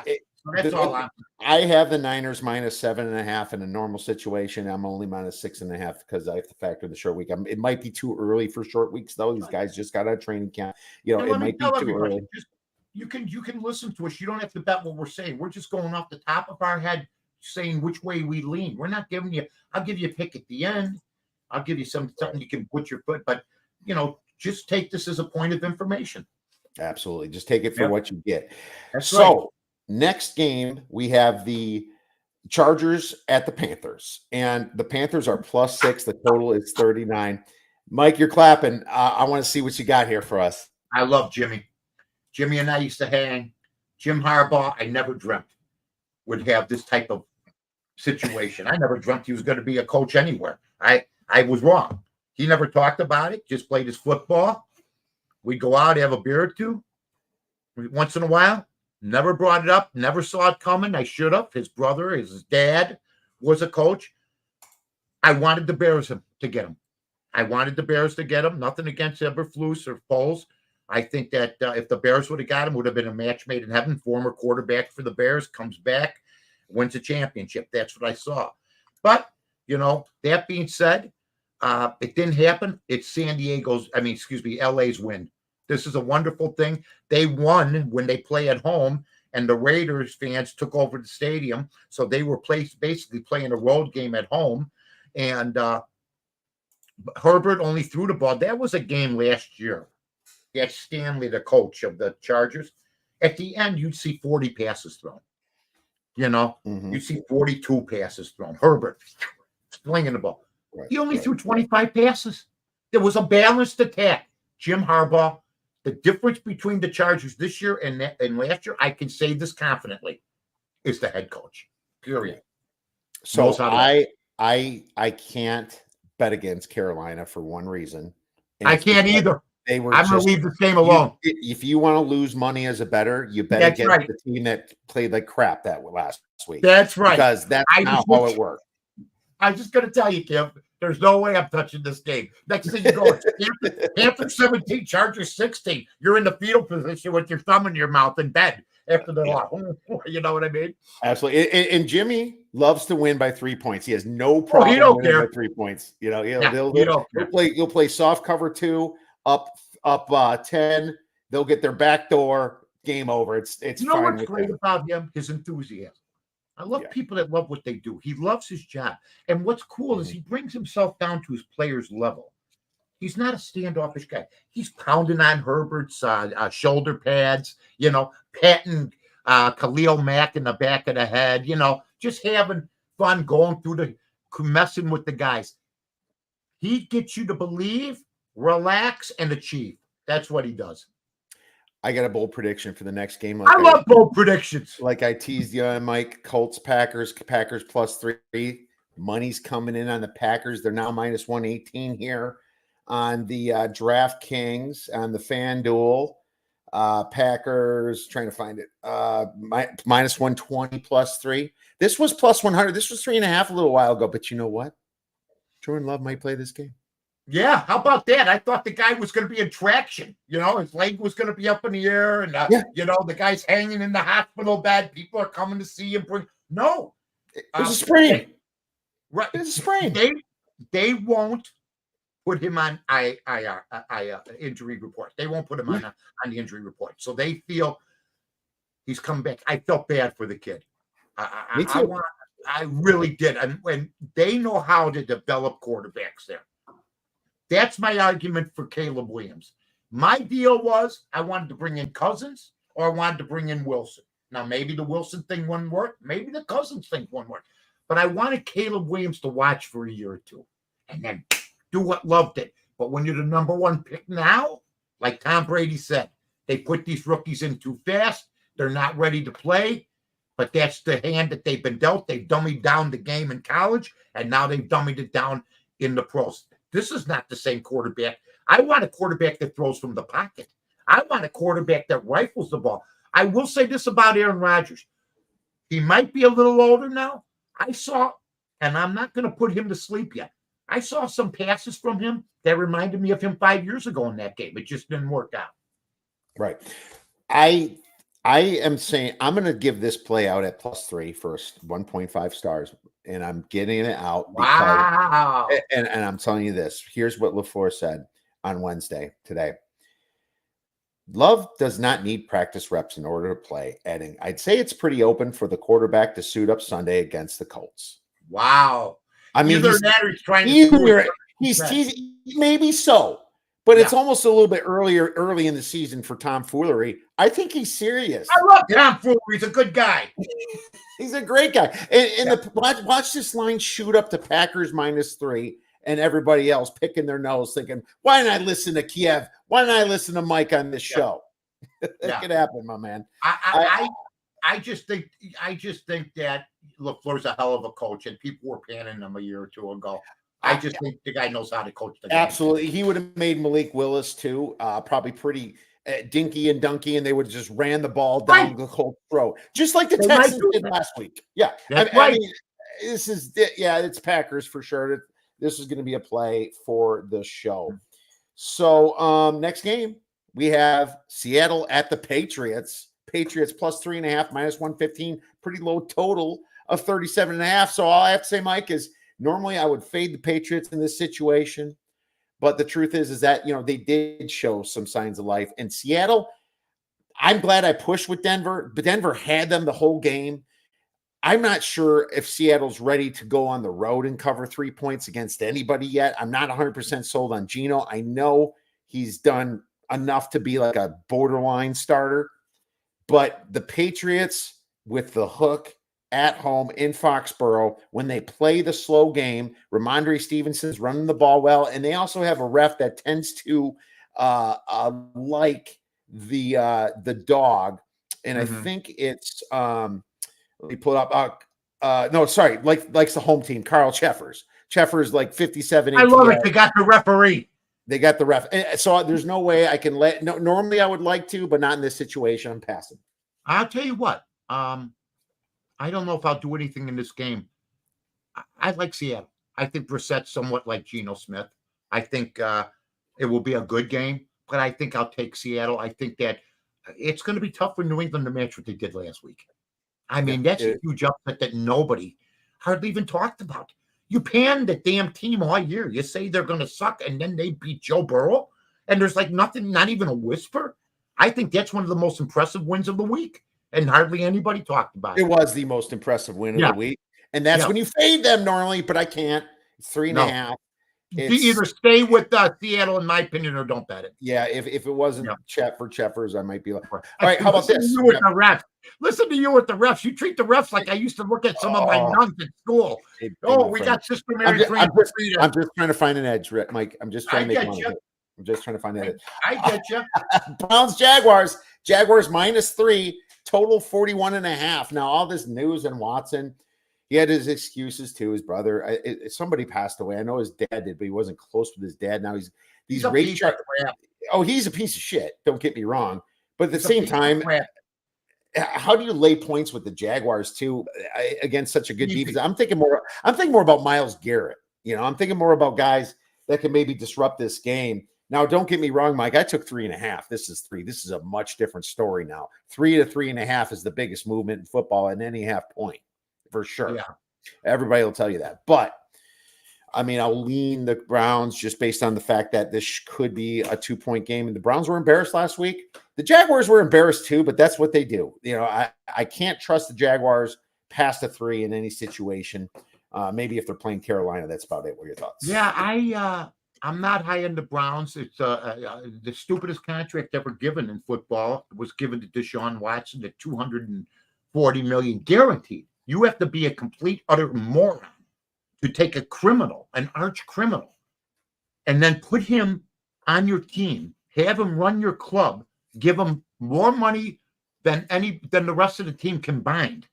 That's all I have the Niners minus 7.5 in a normal situation. I'm only minus 6.5 because I have to factor the short week. It might be too early for short weeks, though. These guys just got out of training camp. It might be too early. You can listen to us. You don't have to bet what we're saying. We're just going off the top of our head, saying which way we lean. We're not giving you. I'll give you a pick at the end. I'll give you something you can put your foot. But just take this as a point of information. Absolutely, just take it for what you get. That's right. Next game, we have the Chargers at the Panthers, and the Panthers are +6. The total is 39. Mike, you're clapping. I want to see what you got here for us. I love Jimmy. Jimmy and I used to hang. Jim Harbaugh, I never dreamt would have this type of situation. I never dreamt he was going to be a coach anywhere. I was wrong. He never talked about it, just played his football. We'd go out, have a beer or two once in a while. Never brought it up. Never saw it coming. I should have. His brother, his dad was a coach. I wanted the Bears to get him. I wanted the Bears to get him. Nothing against Eberflus or Foles. I think that if the Bears would have got him, would have been a match made in heaven. Former quarterback for the Bears, comes back, wins a championship. That's what I saw. But, that being said, it didn't happen. It's LA's win. This is a wonderful thing. They won when they play at home, and the Raiders fans took over the stadium. So they were basically playing a road game at home. And Herbert only threw the ball. That was a game last year. That's Stanley, the coach of the Chargers. At the end, you'd see 40 passes thrown. You'd see 42 passes thrown. Herbert slinging the ball. He only threw 25 passes. There was a balanced attack. Jim Harbaugh. The difference between the Chargers this year and last year, I can say this confidently, is the head coach. Period. So I can't bet against Carolina for one reason. I can't either. I'm going to leave the game alone. If you want to lose money as a bettor, you bet against the team that played like crap that last week. That's right. Because that's not how it works. I'm just going to tell you, Kim, there's no way I'm touching this game. Next thing you go, Panthers 17, Chargers 16. You're in the fetal position with your thumb in your mouth in bed. after the loss. You know what I mean? Absolutely. And Jimmy loves to win by 3 points. He has no He problem don't winning care. by 3 points. You know, Yeah, he don't care. he'll play soft cover 2, up 10. They'll get their back door. Game over. It's You know fine what's with great him. about him? His enthusiasm. I love Yeah. people that love what they do. He loves his job. And what's cool is he brings himself down to his players' level. He's not a standoffish guy. He's pounding on Herbert's shoulder pads, you know, patting Khalil Mack in the back of the head, you know, just having fun going through messing with the guys. He gets you to believe, relax, and achieve. That's what he does. I got a bold prediction for the next game. I love bold predictions. Like I teased you on, Mike. Colts, Packers +3. Money's coming in on the Packers. They're now -118 here on the DraftKings, on the FanDuel. Packers, trying to find it. -120 +3. This was +100. This was 3.5 a little while ago. But you know what? Jordan Love might play this game. Yeah, how about that? I thought the guy was going to be in traction. You know, his leg was going to be up in the air, and you know, the guy's hanging in the hospital bed. People are coming to see him. No, it was a sprain. Right, it was a sprain. They won't put him on injury report. They won't put him on the injury report. So they feel he's come back. I felt bad for the kid. Me too. I really did. And when they know how to develop quarterbacks there. That's my argument for Caleb Williams. My deal was I wanted to bring in Cousins or I wanted to bring in Wilson. Now, maybe the Wilson thing wouldn't work. Maybe the Cousins thing wouldn't work. But I wanted Caleb Williams to watch for a year or two and then do what Love did. But when you're the number 1 pick now, like Tom Brady said, they put these rookies in too fast. They're not ready to play. But that's the hand that they've been dealt. They've dummied down the game in college, and now they've dummied it down in the pros. This is not the same quarterback. I want a quarterback that throws from the pocket. I want a quarterback that rifles the ball. I will say this about Aaron Rodgers. He might be a little older now. I saw, and I'm not going to put him to sleep yet. I saw some passes from him that reminded me of him 5 years ago in that game. It just didn't work out. Right. I am saying I'm going to give this play out at +3 first, 1.5 stars, and I'm getting it out. Wow. And I'm telling you this. Here's what LaFleur said on Wednesday today. Love does not need practice reps in order to play, adding, I'd say it's pretty open for the quarterback to suit up Sunday against the Colts. Wow. I mean, either that or he's trying to he's teasing, maybe so, but it's almost a little bit early in the season for tomfoolery. I think he's serious. I love tomfoolery. He's a good guy. He's a great guy. And watch this line shoot up to Packers -3 and everybody else picking their nose thinking, why didn't I listen to Kiev? Why didn't I listen to Mike on this show? That could happen, my man. I just think that LaFleur's a hell of a coach, and people were panning him a year or two ago. I just think the guy knows how to coach the game. Absolutely. He would have made Malik Willis too, probably pretty dinky and dunky, and they would have just ran the ball down the Colts' throat, just like the Texans did last week. Yeah. I mean, it's Packers for sure. This is going to be a play for the show. So next game, we have Seattle at the Patriots. Patriots +3.5, -115, pretty low total of 37.5. So all I have to say, Mike, is normally I would fade the Patriots in this situation. But the truth is that, you know, they did show some signs of life. And Seattle, I'm glad I pushed with Denver, but Denver had them the whole game. I'm not sure if Seattle's ready to go on the road and cover 3 points against anybody yet. I'm not 100% sold on Geno. I know he's done enough to be like a borderline starter. But the Patriots with the hook at home in Foxborough, when they play the slow game, Ramondre Stevenson's running the ball well, and they also have a ref that tends to like the dog, and I think it's let me pull it up. Likes the home team, Carl Cheffers. Cheffers like 57. I love it. They got the referee. They got the ref. So there's no way I can normally I would like to, but not in this situation. I'm passing. I'll tell you what. I don't know if I'll do anything in this game. I like Seattle. I think Brissett's somewhat like Geno Smith. I think it will be a good game, but I think I'll take Seattle. I think that it's going to be tough for New England to match what they did last week. I mean, that's a huge upset that nobody hardly even talked about. You pan the damn team all year. You say they're going to suck, and then they beat Joe Burrow, and there's like nothing, not even a whisper. I think that's one of the most impressive wins of the week, and hardly anybody talked about it. It was the most impressive win of the week, and that's when you fade them normally, but I can't. It's 3.5. You either stay with Seattle, in my opinion, or don't bet it. Yeah, if it wasn't Cheffers, I might be like, all right, how about this? You with the refs. Listen to you with the refs. You treat the refs like I used to look at some of my nuns at school. We got Sister Mary. I'm just trying to find an edge, Mike. I'm just trying to make money. I'm just trying to find an edge. I get you. Browns, Jaguars -3, total 41.5. Now, all this news and Watson, he had his excuses too. His brother, somebody passed away. I know his dad did, but he wasn't close with his dad. Now he's a piece of shit. Don't get me wrong, but at the same time, how do you lay points with the Jaguars too against such a good defense? I'm thinking more about Myles Garrett. I'm thinking more about guys that can maybe disrupt this game. Now, don't get me wrong, Mike. I took 3.5. This is 3. This is a much different story now. 3 to 3.5 is the biggest movement in football at any half point. For sure. Yeah. Everybody will tell you that. But, I mean, I'll lean the Browns just based on the fact that this could be a 2-point game. And the Browns were embarrassed last week. The Jaguars were embarrassed too, but that's what they do. I can't trust the Jaguars past a 3 in any situation. Maybe if they're playing Carolina, that's about it. What are your thoughts? Yeah, I'm not high in the Browns. It's the stupidest contract ever given in football. It was given to Deshaun Watson at $240 million guaranteed. You have to be a complete, utter moron to take a criminal, an arch criminal, and then put him on your team, have him run your club, give him more money than the rest of the team combined,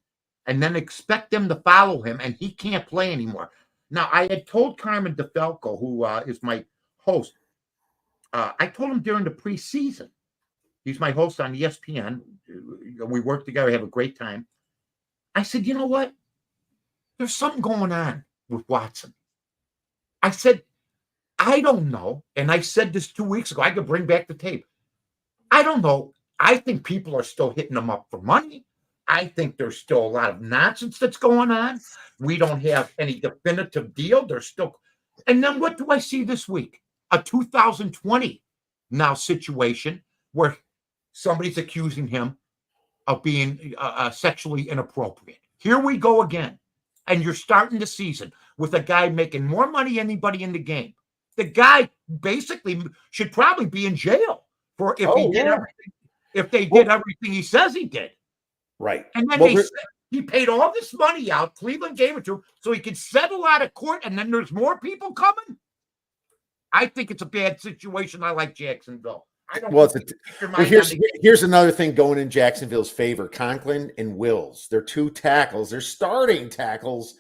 and then expect them to follow him, and he can't play anymore. Now, I had told Carmen DeFalco, who is my host, I told him during the preseason, he's my host on ESPN. We work together, have a great time. I said, you know what? There's something going on with Watson. I said, I don't know. And I said this 2 weeks ago. I could bring back the tape. I don't know. I think people are still hitting him up for money. I think there's still a lot of nonsense that's going on. We don't have any definitive deal. There's still. And then what do I see this week? A 2020 now situation where somebody's accusing him of being sexually inappropriate. Here we go again. And you're starting the season with a guy making more money than anybody in the game. The guy basically should probably be in jail for if they did everything he says he did. Right. And then he paid all this money out. Cleveland gave it to him so he could settle out of court, and then there's more people coming. I think it's a bad situation. I like Jacksonville. Here's another thing going in Jacksonville's favor. Conklin and Wills, they're 2 tackles. They're starting tackles.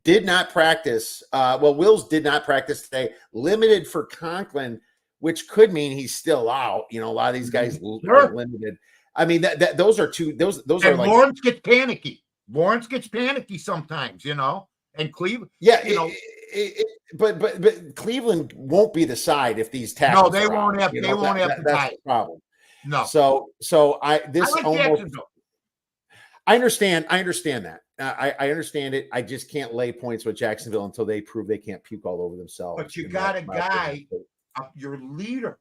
Did not practice. Wills did not practice today. Limited for Conklin, which could mean he's still out. A lot of these guys are limited. I mean, those are two. Those are like Lawrence gets panicky. Lawrence gets panicky sometimes, and Cleveland. Yeah, but Cleveland won't be the side if these tackles. No, they won't have. They won't have that's the problem. No. So I understand that. I understand it. I just can't lay points with Jacksonville until they prove they can't puke all over themselves. But you got a guy, your leader,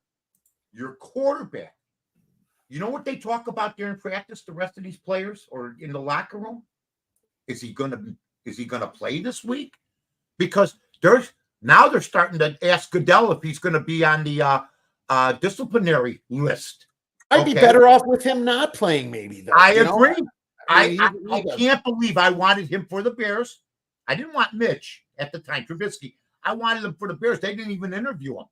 your quarterback. You know what they talk about during practice? The rest of these players, or in the locker room, is he gonna play this week? Because they're starting to ask Goodell if he's going to be on the disciplinary list. I'd be better off with him not playing, maybe. Though, I agree. I can't believe I wanted him for the Bears. I didn't want Mitch at the time, Trubisky. I wanted him for the Bears. They didn't even interview him.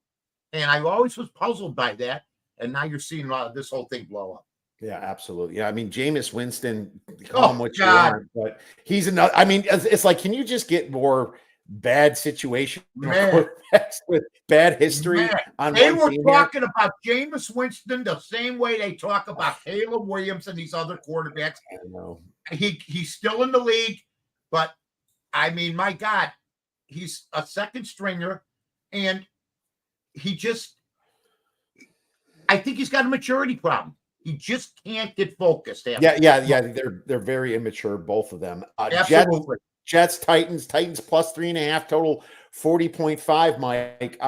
And I always was puzzled by that. And now you're seeing this whole thing blow up. Yeah, absolutely. Yeah, I mean, Jameis Winston, call him what you want, but he's another. I mean, it's like, can you just get more bad situation quarterbacks with bad history? They were talking about Jameis Winston the same way they talk about Caleb Williams and these other quarterbacks. I know. He's still in the league, but I mean, my God, he's a second stringer, and I think he's got a maturity problem. He just can't get focused. Yeah. They're very immature, both of them. Absolutely. Jets, Titans plus 3.5 total, 40.5, Mike.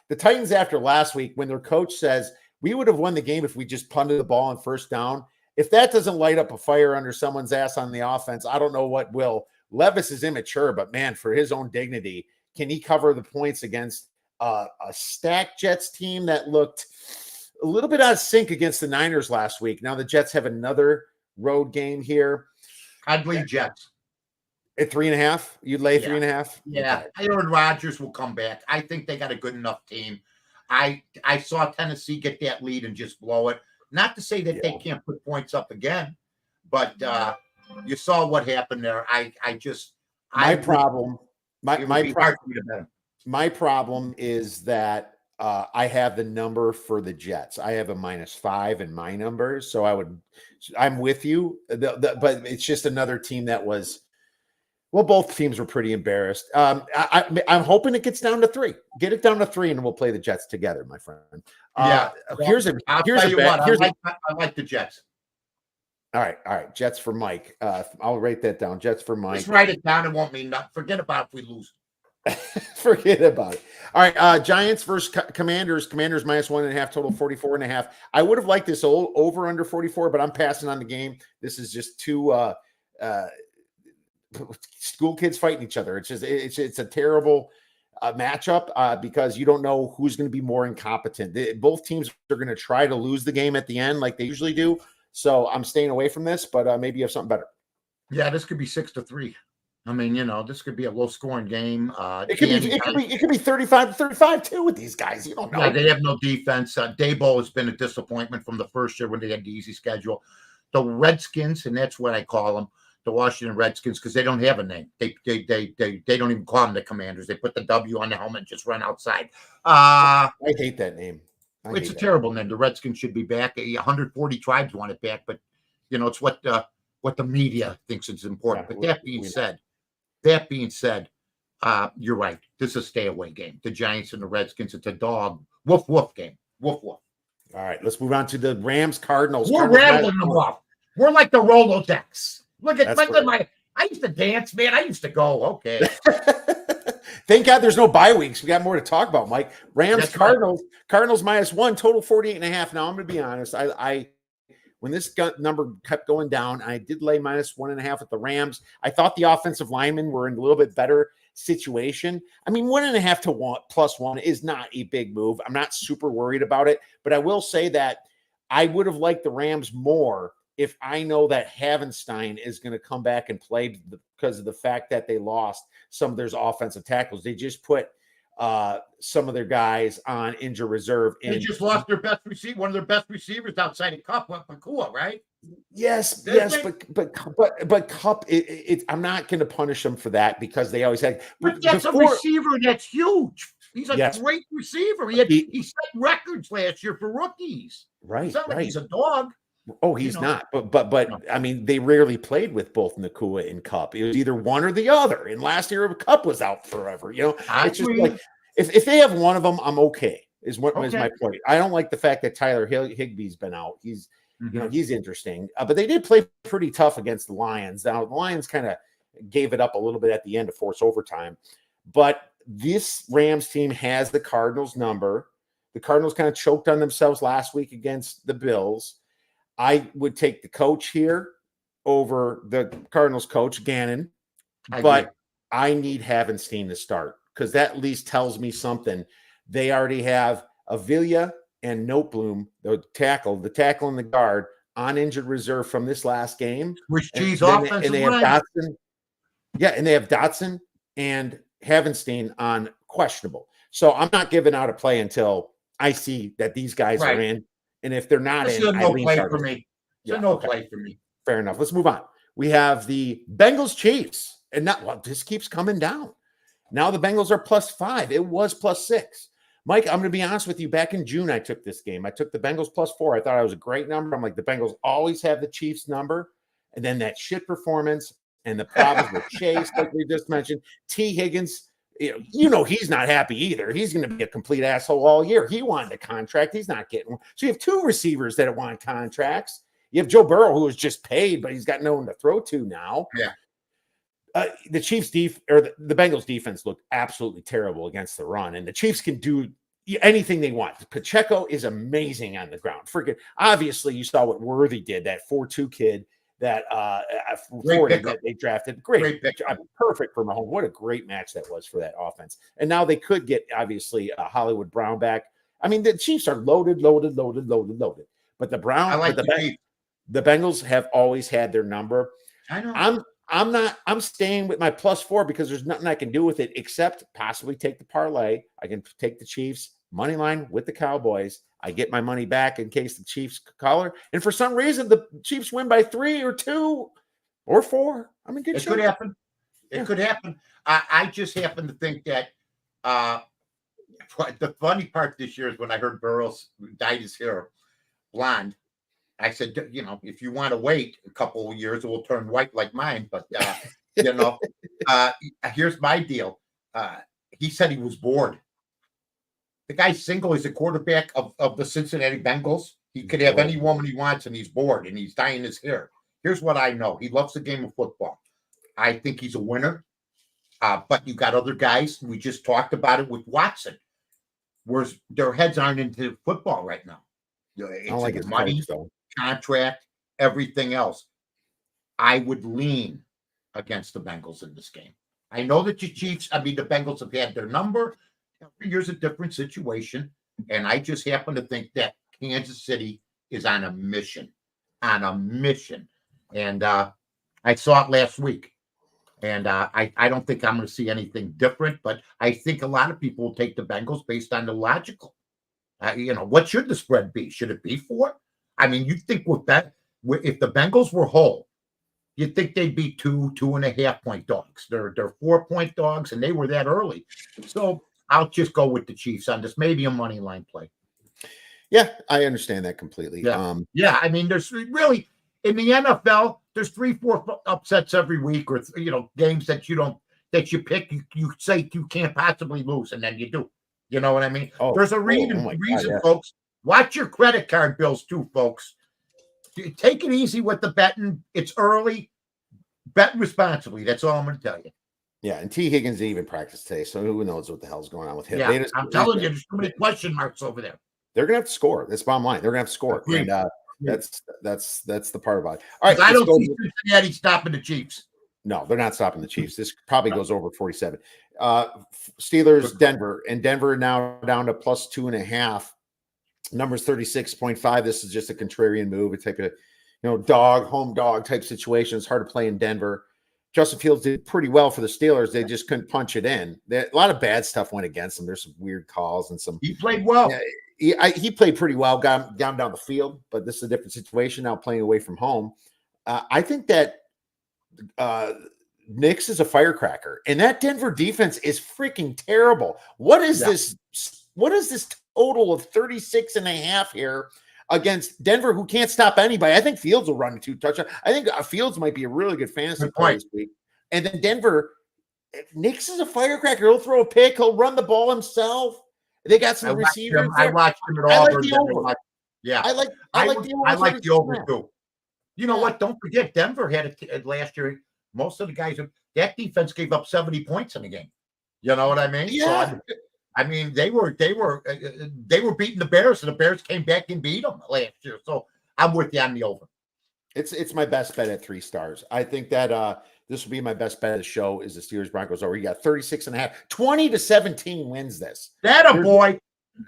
The Titans, after last week, when their coach says, we would have won the game if we just punted the ball on first down. If that doesn't light up a fire under someone's ass on the offense, I don't know what will. Levis is immature, but man, for his own dignity, can he cover the points against a stacked Jets team that looked a little bit out of sync against the Niners last week? Now the Jets have another road game here. I'd leave Jets. At 3.5? You'd lay 3.5? Yeah. Okay. Aaron Rodgers will come back. I think they got a good enough team. I saw Tennessee get that lead and just blow it. Not to say that they can't put points up again, but you saw what happened there. My problem is that I have the number for the Jets. I have a -5 in my numbers, so I'm with you. But it's just another team that was. Well, both teams were pretty embarrassed. I'm hoping it gets down to 3. Get it down to 3, and we'll play the Jets together, my friend. I like the Jets. All right. Jets for Mike. I'll write that down. Jets for Mike. Just write it down. It won't mean nothing. Forget about it if we lose. Forget about it. All right. Giants versus Commanders. Commanders -1.5 total, 44.5. I would have liked this over under 44, but I'm passing on the game. This is just too school kids fighting each other. It's a terrible matchup because you don't know who's going to be more incompetent. Both teams are going to try to lose the game at the end like they usually do. So I'm staying away from this, but maybe you have something better. Yeah, this could be 6-3. I mean, this could be a low-scoring game. It could be 35-35 too with these guys. You don't know. Yeah, they have no defense. Daboll has been a disappointment from the first year when they had the easy schedule. The Redskins, and that's what I call them, the Washington Redskins, because they don't have a name. They don't even call them the Commanders. They put the W on the helmet and just run outside. I hate that name. It's a terrible name. The Redskins should be back. 140 tribes want it back, but it's what the media thinks is important. Yeah, but that being said, you're right. This is a stay away game. The Giants and the Redskins. It's a dog woof woof game. Woof woof. All right, let's move on to the Rams Cardinals. We're rattling them off. We're like the Rolodex. Look at my. I used to dance, man. I used to go. Okay. Thank God there's no bye weeks. We got more to talk about, Mike. Rams Cardinals. Right. Cardinals -1 total, 48.5. Now I'm going to be honest. I when this number kept going down, I did lay -1.5 at the Rams. I thought the offensive linemen were in a little bit better situation. I mean, 1.5 to 1 +1 is not a big move. I'm not super worried about it, but I will say that I would have liked the Rams more if I know that Havenstein is going to come back and play because of the fact that they lost some of their offensive tackles. They just put some of their guys on injured reserve. They just lost their best receiver, one of their best receivers outside of Kupp, Pakua, right? Yes, but Kupp. I'm not going to punish them for that because they always had. But that's a receiver that's huge. He's a great receiver. He set records last year for rookies. Right. It's not like he's a dog. Oh, he's not. But I mean, they rarely played with both Nacua and Kupp. It was either one or the other. And last year, Kupp was out forever. It's just like if they have one of them, I'm okay. Is my point. I don't like the fact that Tyler Higbee's been out. He's he's interesting, but they did play pretty tough against the Lions. Now the Lions kind of gave it up a little bit at the end to force overtime, but this Rams team has the Cardinals number. The Cardinals kind of choked on themselves last week against the Bills. I would take the coach here over the Cardinals coach, Gannon, but I need Havenstein to start because that at least tells me something. They already have Avila and Noteboom, the tackle and the guard, on injured reserve from this last game. Which geez, offensive and they have Dotson. Yeah, and they have Dotson and Havenstein on questionable. So I'm not giving out a play until I see that these guys are in. And if they're not in, no play for me. Play for me. Fair enough. Let's move on. We have the Bengals Chiefs. And this keeps coming down. Now the Bengals are +5. It was +6. Mike, I'm going to be honest with you. Back in June, I took this game. I took the Bengals +4. I thought it was a great number. I'm like, the Bengals always have the Chiefs number. And then that shit performance and the problems with Chase, like we just mentioned. T. Higgins He's not happy either. He's going to be a complete asshole all year. He wanted a contract. He's not getting one. So you have two receivers that want contracts. You have Joe Burrow, who was just paid, but he's got no one to throw to now. Yeah. The Chiefs the Bengals defense looked absolutely terrible against the run, and the Chiefs can do anything they want. Pacheco is amazing on the ground. Freaking obviously, you saw what Worthy did, that 4-2 kid that Florida that they drafted. Great perfect for Mahomes. What a great match that was for that offense. And now they could get obviously Hollywood Brown back. I mean, the Chiefs are loaded. But the Bengals have always had their number. I know. I'm staying with my +4 because there's nothing I can do with it except possibly take the parlay. I can take the Chiefs money line with the Cowboys. I get my money back in case the Chiefs collar. And for some reason, the Chiefs win by 3 or 2 or 4. I mean, it could happen. It could happen. I just happen to think that the funny part this year is when I heard Burrows dyed his hair blonde. I said, if you want to wait a couple of years, it will turn white like mine. But, here's my deal. He said he was bored. The guy's single. He's a quarterback of the Cincinnati Bengals. He could have any woman he wants, and he's bored, and he's dyeing his hair. Here's what I know. He loves the game of football. I think he's a winner. But you got other guys. We just talked about it with Watson, where their heads aren't into football right now. I don't like his money, contract, everything else. I would lean against the Bengals in this game. I know that the Bengals have had their number. Every year's a different situation. And I just happen to think that Kansas City is on a mission. And I saw it last week. And I don't think I'm going to see anything different, but I think a lot of people will take the Bengals based on the logical. What should the spread be? Should it be 4? I mean, you think with that, if the Bengals were whole, you'd think they'd be 2.5 point dogs. They're 4-point dogs, and they were that early. So I'll just go with the Chiefs on this. Maybe a money line play. Yeah, I understand that completely. Yeah. I mean, there's really in the NFL, there's 3-4 upsets every week, or games that you pick. You say you can't possibly lose, and then you do. You know what I mean? There's a reason, folks. Watch your credit card bills too, folks. Take it easy with the betting. It's early. Bet responsibly. That's all I'm going to tell you. Yeah, and T. Higgins didn't even practice today, so who knows what the hell's going on with him. Yeah, I'm telling you, there's too many question marks over there. They're going to have to score. That's bottom line. They're going to have to score. And that's the part about it. All right, I don't see Cincinnati stopping the Chiefs. No, they're not stopping the Chiefs. This probably goes over 47. Steelers, Denver, and Denver now down to +2.5. Numbers 36.5. This is just a contrarian move. It's like a home dog type situation. It's hard to play in Denver. Justin Fields did pretty well for the Steelers. They just couldn't punch it in. A lot of bad stuff went against him. There's some weird calls and some. He played well. He played pretty well. Got him down the field, but this is a different situation now, playing away from home. I think that Nix is a firecracker, and that Denver defense is freaking terrible. What is this? What is this total of 36.5 here against Denver, who can't stop anybody? I think Fields will run 2 touchdowns. I think Fields might be a really good fantasy player this week. And then Denver, Nix is a firecracker. He'll throw a pick. He'll run the ball himself. They got some receivers. I watched him at Auburn. I like the over. Yeah, I like the over too. You know what? Don't forget, Denver had it last year. Most of the guys, that defense gave up 70 points in the game. You know what I mean? Yeah. So, I mean, they were beating the Bears, and the Bears came back and beat them last year. So I'm with you on the over. It's my best bet at 3 stars. I think that this will be my best bet of the show is the Steelers Broncos over. You got 36.5, 20-17 wins this. Boy.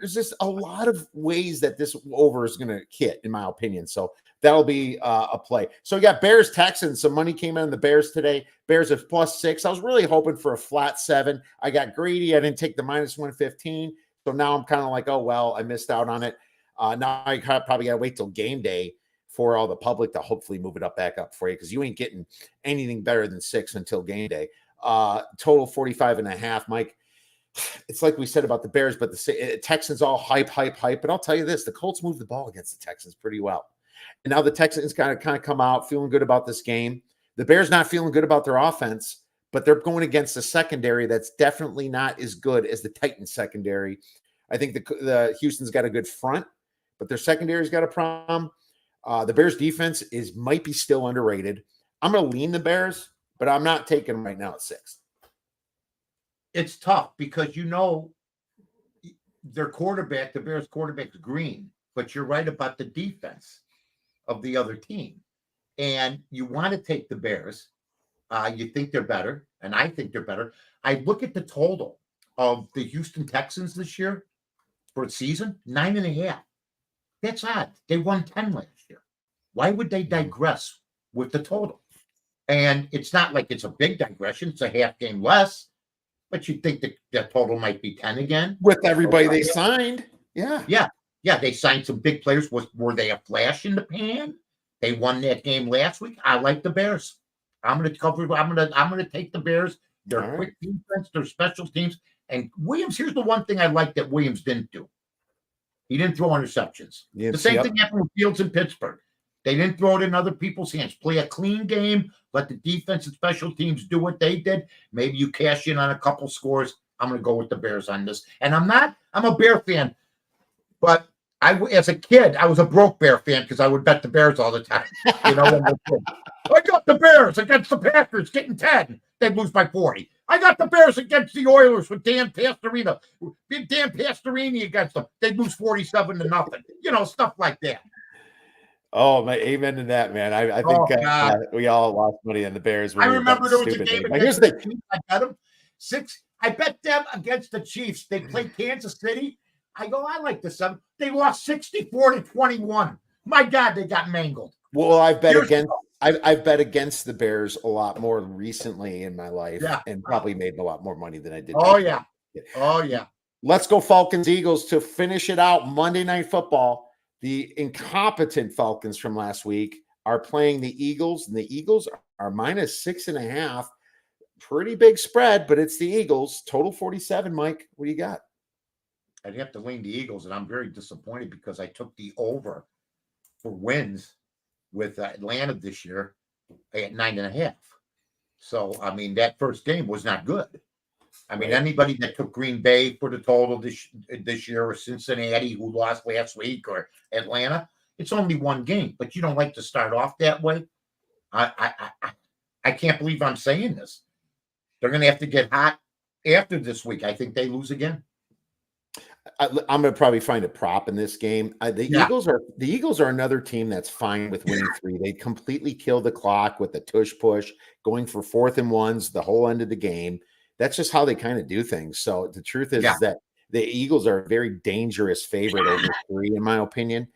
There's just a lot of ways that this over is going to hit, in my opinion. So that'll be a play. So you got Bears Texans. Some money came in on the Bears today. Bears at +6. I was really hoping for a flat 7. I got greedy. I didn't take the -115. So now I'm kind of like, oh, well, I missed out on it. Now I probably got to wait till game day for all the public to hopefully move it back up for you, because you ain't getting anything better than 6 until game day. Total 45.5, Mike. It's like we said about the Bears, but the Texans all hype. But I'll tell you this, the Colts moved the ball against the Texans pretty well. And now the Texans kind of come out feeling good about this game. The Bears not feeling good about their offense, but they're going against a secondary that's definitely not as good as the Titans secondary. I think the Houston's got a good front, but their secondary's got a problem. The Bears defense might be still underrated. I'm going to lean the Bears, but I'm not taking them right now at 6. It's tough because their quarterback, the Bears quarterback's green, but you're right about the defense of the other team. And you want to take the Bears. You think they're better, and I think they're better. I look at the total of the Houston Texans this year for a season, 9.5. That's odd. They won 10 last year. Why would they digress with the total? And it's not like it's a big digression. It's a half game less, but you'd think that the total might be 10 again. With everybody they signed. Yeah. Yeah, they signed some big players. Were they a flash in the pan? They won that game last week. I like the Bears. I'm going to take the Bears. Their quick defense, their special teams. And Williams, here's the one thing I like that Williams didn't do. He didn't throw interceptions. The same thing happened with Fields in Pittsburgh. They didn't throw it in other people's hands. Play a clean game. Let the defense and special teams do what they did. Maybe you cash in on a couple scores. I'm going to go with the Bears on this. And I'm a Bear fan. But as a kid, I was a broke Bear fan because I would bet the Bears all the time. You know, I got the Bears against the Packers getting 10. They'd lose by 40. I got the Bears against the Oilers with Dan Pastorini against them. They'd lose 47-0. You know, stuff like that. Oh, my, amen to that, man. I think we all lost money on the Bears. I remember there was a game against the Chiefs. I bet them 6. I bet them against the Chiefs. They played Kansas City. I go, I like this. They lost 64-21. My God, they got mangled. Well, I've bet against the Bears a lot more recently in my life, and probably made a lot more money than I did. Oh yeah. Let's go Falcons Eagles to finish it out. Monday Night Football. The incompetent Falcons from last week are playing the Eagles, and the Eagles are -6.5. Pretty big spread, but it's the Eagles. Total 47. Mike, what do you got? I'd have to lean the Eagles, and I'm very disappointed because I took the over for wins with Atlanta this year at 9.5. So, I mean, that first game was not good. I mean, anybody that took Green Bay for the total this year, or Cincinnati, who lost last week, or Atlanta, it's only one game. But you don't like to start off that way. I can't believe I'm saying this. They're going to have to get hot after this week. I think they lose again. I'm going to probably find a prop in this game. The Eagles are another team that's fine with winning 3. They completely kill the clock with the tush push, going for 4th and 1s the whole end of the game. That's just how they kind of do things. So the truth is that the Eagles are a very dangerous favorite over 3, in my opinion.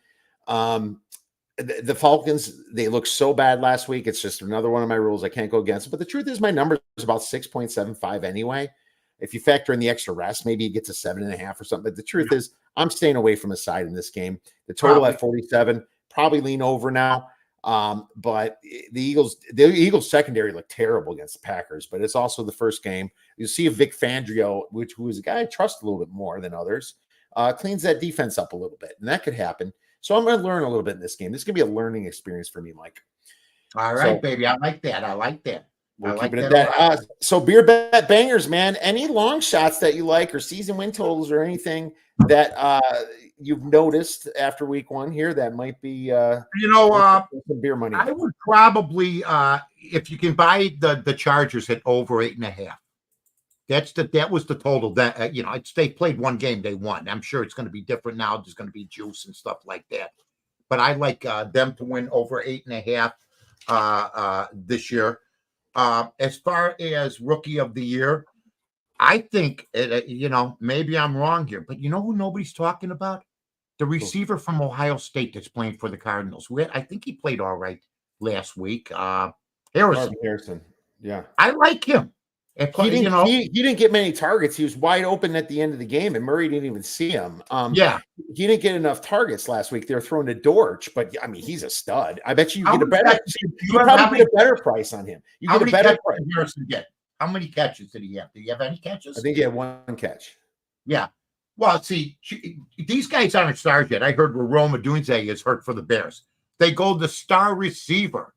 The Falcons, they look so bad last week. It's just another one of my rules. I can't go against it. But the truth is, my number is about 6.75 anyway. If you factor in the extra rest, maybe you get to 7.5 or something. But the truth is, I'm staying away from a side in this game. The total at 47, probably lean over now. But the Eagles secondary looked terrible against the Packers, but it's also the first game. You see a Vic Fangio, who is a guy I trust a little bit more than others, cleans that defense up a little bit, and that could happen. So I'm going to learn a little bit in this game. This is going to be a learning experience for me, Mike. All right, baby. I like that. We'll keep it at that. So beer bet bangers, man. Any long shots that you like, or season win totals, or anything that you've noticed after week 1 here that might be some beer money? I would probably if you can buy the Chargers at over 8.5. That was the total. That they played one game, they won. I'm sure it's going to be different now. There's going to be juice and stuff like that. But I like them to win over 8.5 this year. As far as rookie of the year, I think, maybe I'm wrong here, but you know who nobody's talking about? The receiver from Ohio State that's playing for the Cardinals. I think he played all right last week. Harrison. Yeah. I like him. He didn't get many targets. He was wide open at the end of the game, and Murray didn't even see him. He didn't get enough targets last week. They were throwing to Dortch, but I mean, he's a stud. I bet you get a better. You probably get a better price on him. You get a better price. Harrison get? How many catches did he have? Did he have any catches? I think he had 1 catch. Yeah. Well, see, these guys aren't stars yet. I heard Rome Odunze is hurt for the Bears. They go the star receiver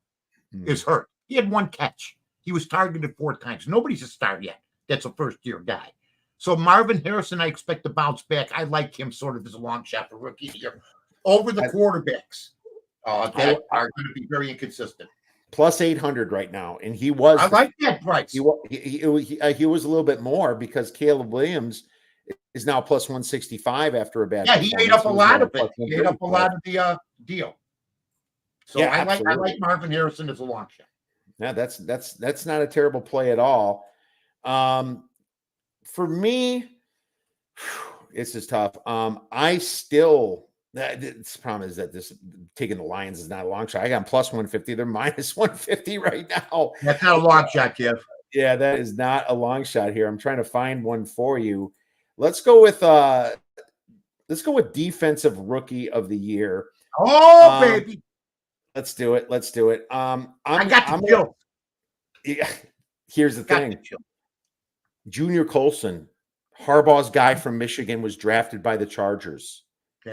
is hurt. He had 1 catch. He was targeted 4 times. Nobody's a star yet. That's a first-year guy. So Marvin Harrison, I expect to bounce back. I like him sort of as a long shot for rookie of the year. Over the quarterbacks that are going to be very inconsistent. Plus 800 right now, and he was. I like that price. He was a little bit more because Caleb Williams is now plus 165 after a bad. Yeah, he ate up a lot of it. He ate up a lot of the deal. So yeah, I like Marvin Harrison as a long shot. Yeah, that's not a terrible play at all. For me, this is tough. I still. The problem is that this taking the Lions is not a long shot. I got them plus 150. They're minus 150 right now. That's not a long shot, Kev. Yeah, that is not a long shot here. I'm trying to find one for you. Let's go with defensive rookie of the year. Oh, baby. Let's do it. I got the chill. Yeah, here's the thing. Junior Colson, Harbaugh's guy from Michigan, was drafted by the Chargers.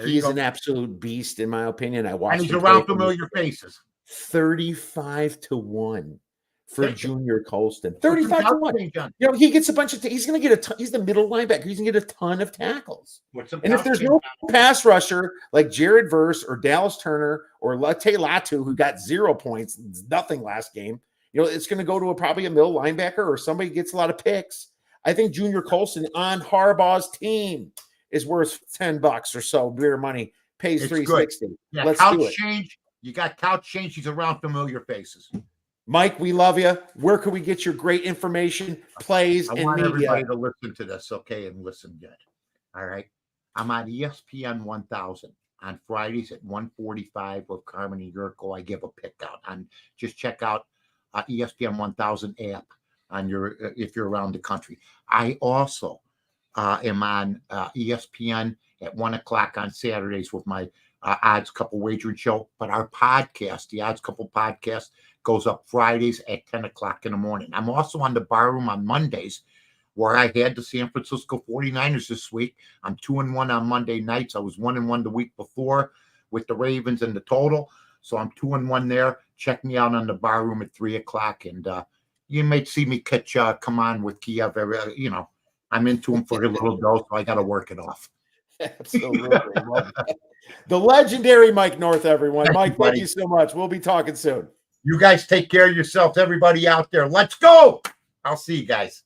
He's an absolute beast, in my opinion. I watched. And he's around familiar faces. 35-1 for Junior Colston. 35-1. You know, he gets a bunch of. He's going to get he's the middle linebacker. He's going to get a ton of tackles. And if there's no pass rusher like Jared Verse or Dallas Turner or Late Latu, who got 0 points, nothing last game, you know, it's going to go to probably a middle linebacker or somebody gets a lot of picks. I think Junior Colson on Harbaugh's team is worth $10 or so. Beer money pays $360. Yeah, let's couch do it. Change. You got couch change. He's around familiar faces. Mike, we love you. Where can we get your great information, plays, and media? I want everybody to listen to this, okay, and listen good. All right. I'm on ESPN 1000 on Fridays at 1:45 with Carmen and Yurko. I give a pick out. Just check out ESPN 1000 app on your if you're around the country. I also am on ESPN at 1:00 on Saturdays with my Odds Couple Wagering show. But our podcast, the Odds Couple podcast, goes up Fridays at 10:00 in the morning. I'm also on the Bar Room on Mondays, where I had the San Francisco 49ers this week. I'm 2-1 on Monday nights. I was 1-1 the week before with the Ravens and the total. So I'm 2-1 there. Check me out on the Bar Room at 3:00. And you may see me come on with Kiev. You know, I'm into him for a little dose, so I got to work it off. Absolutely. The legendary Mike North, everyone. Mike, thank you so much. We'll be talking soon. You guys take care of yourselves, everybody out there. Let's go. I'll see you guys.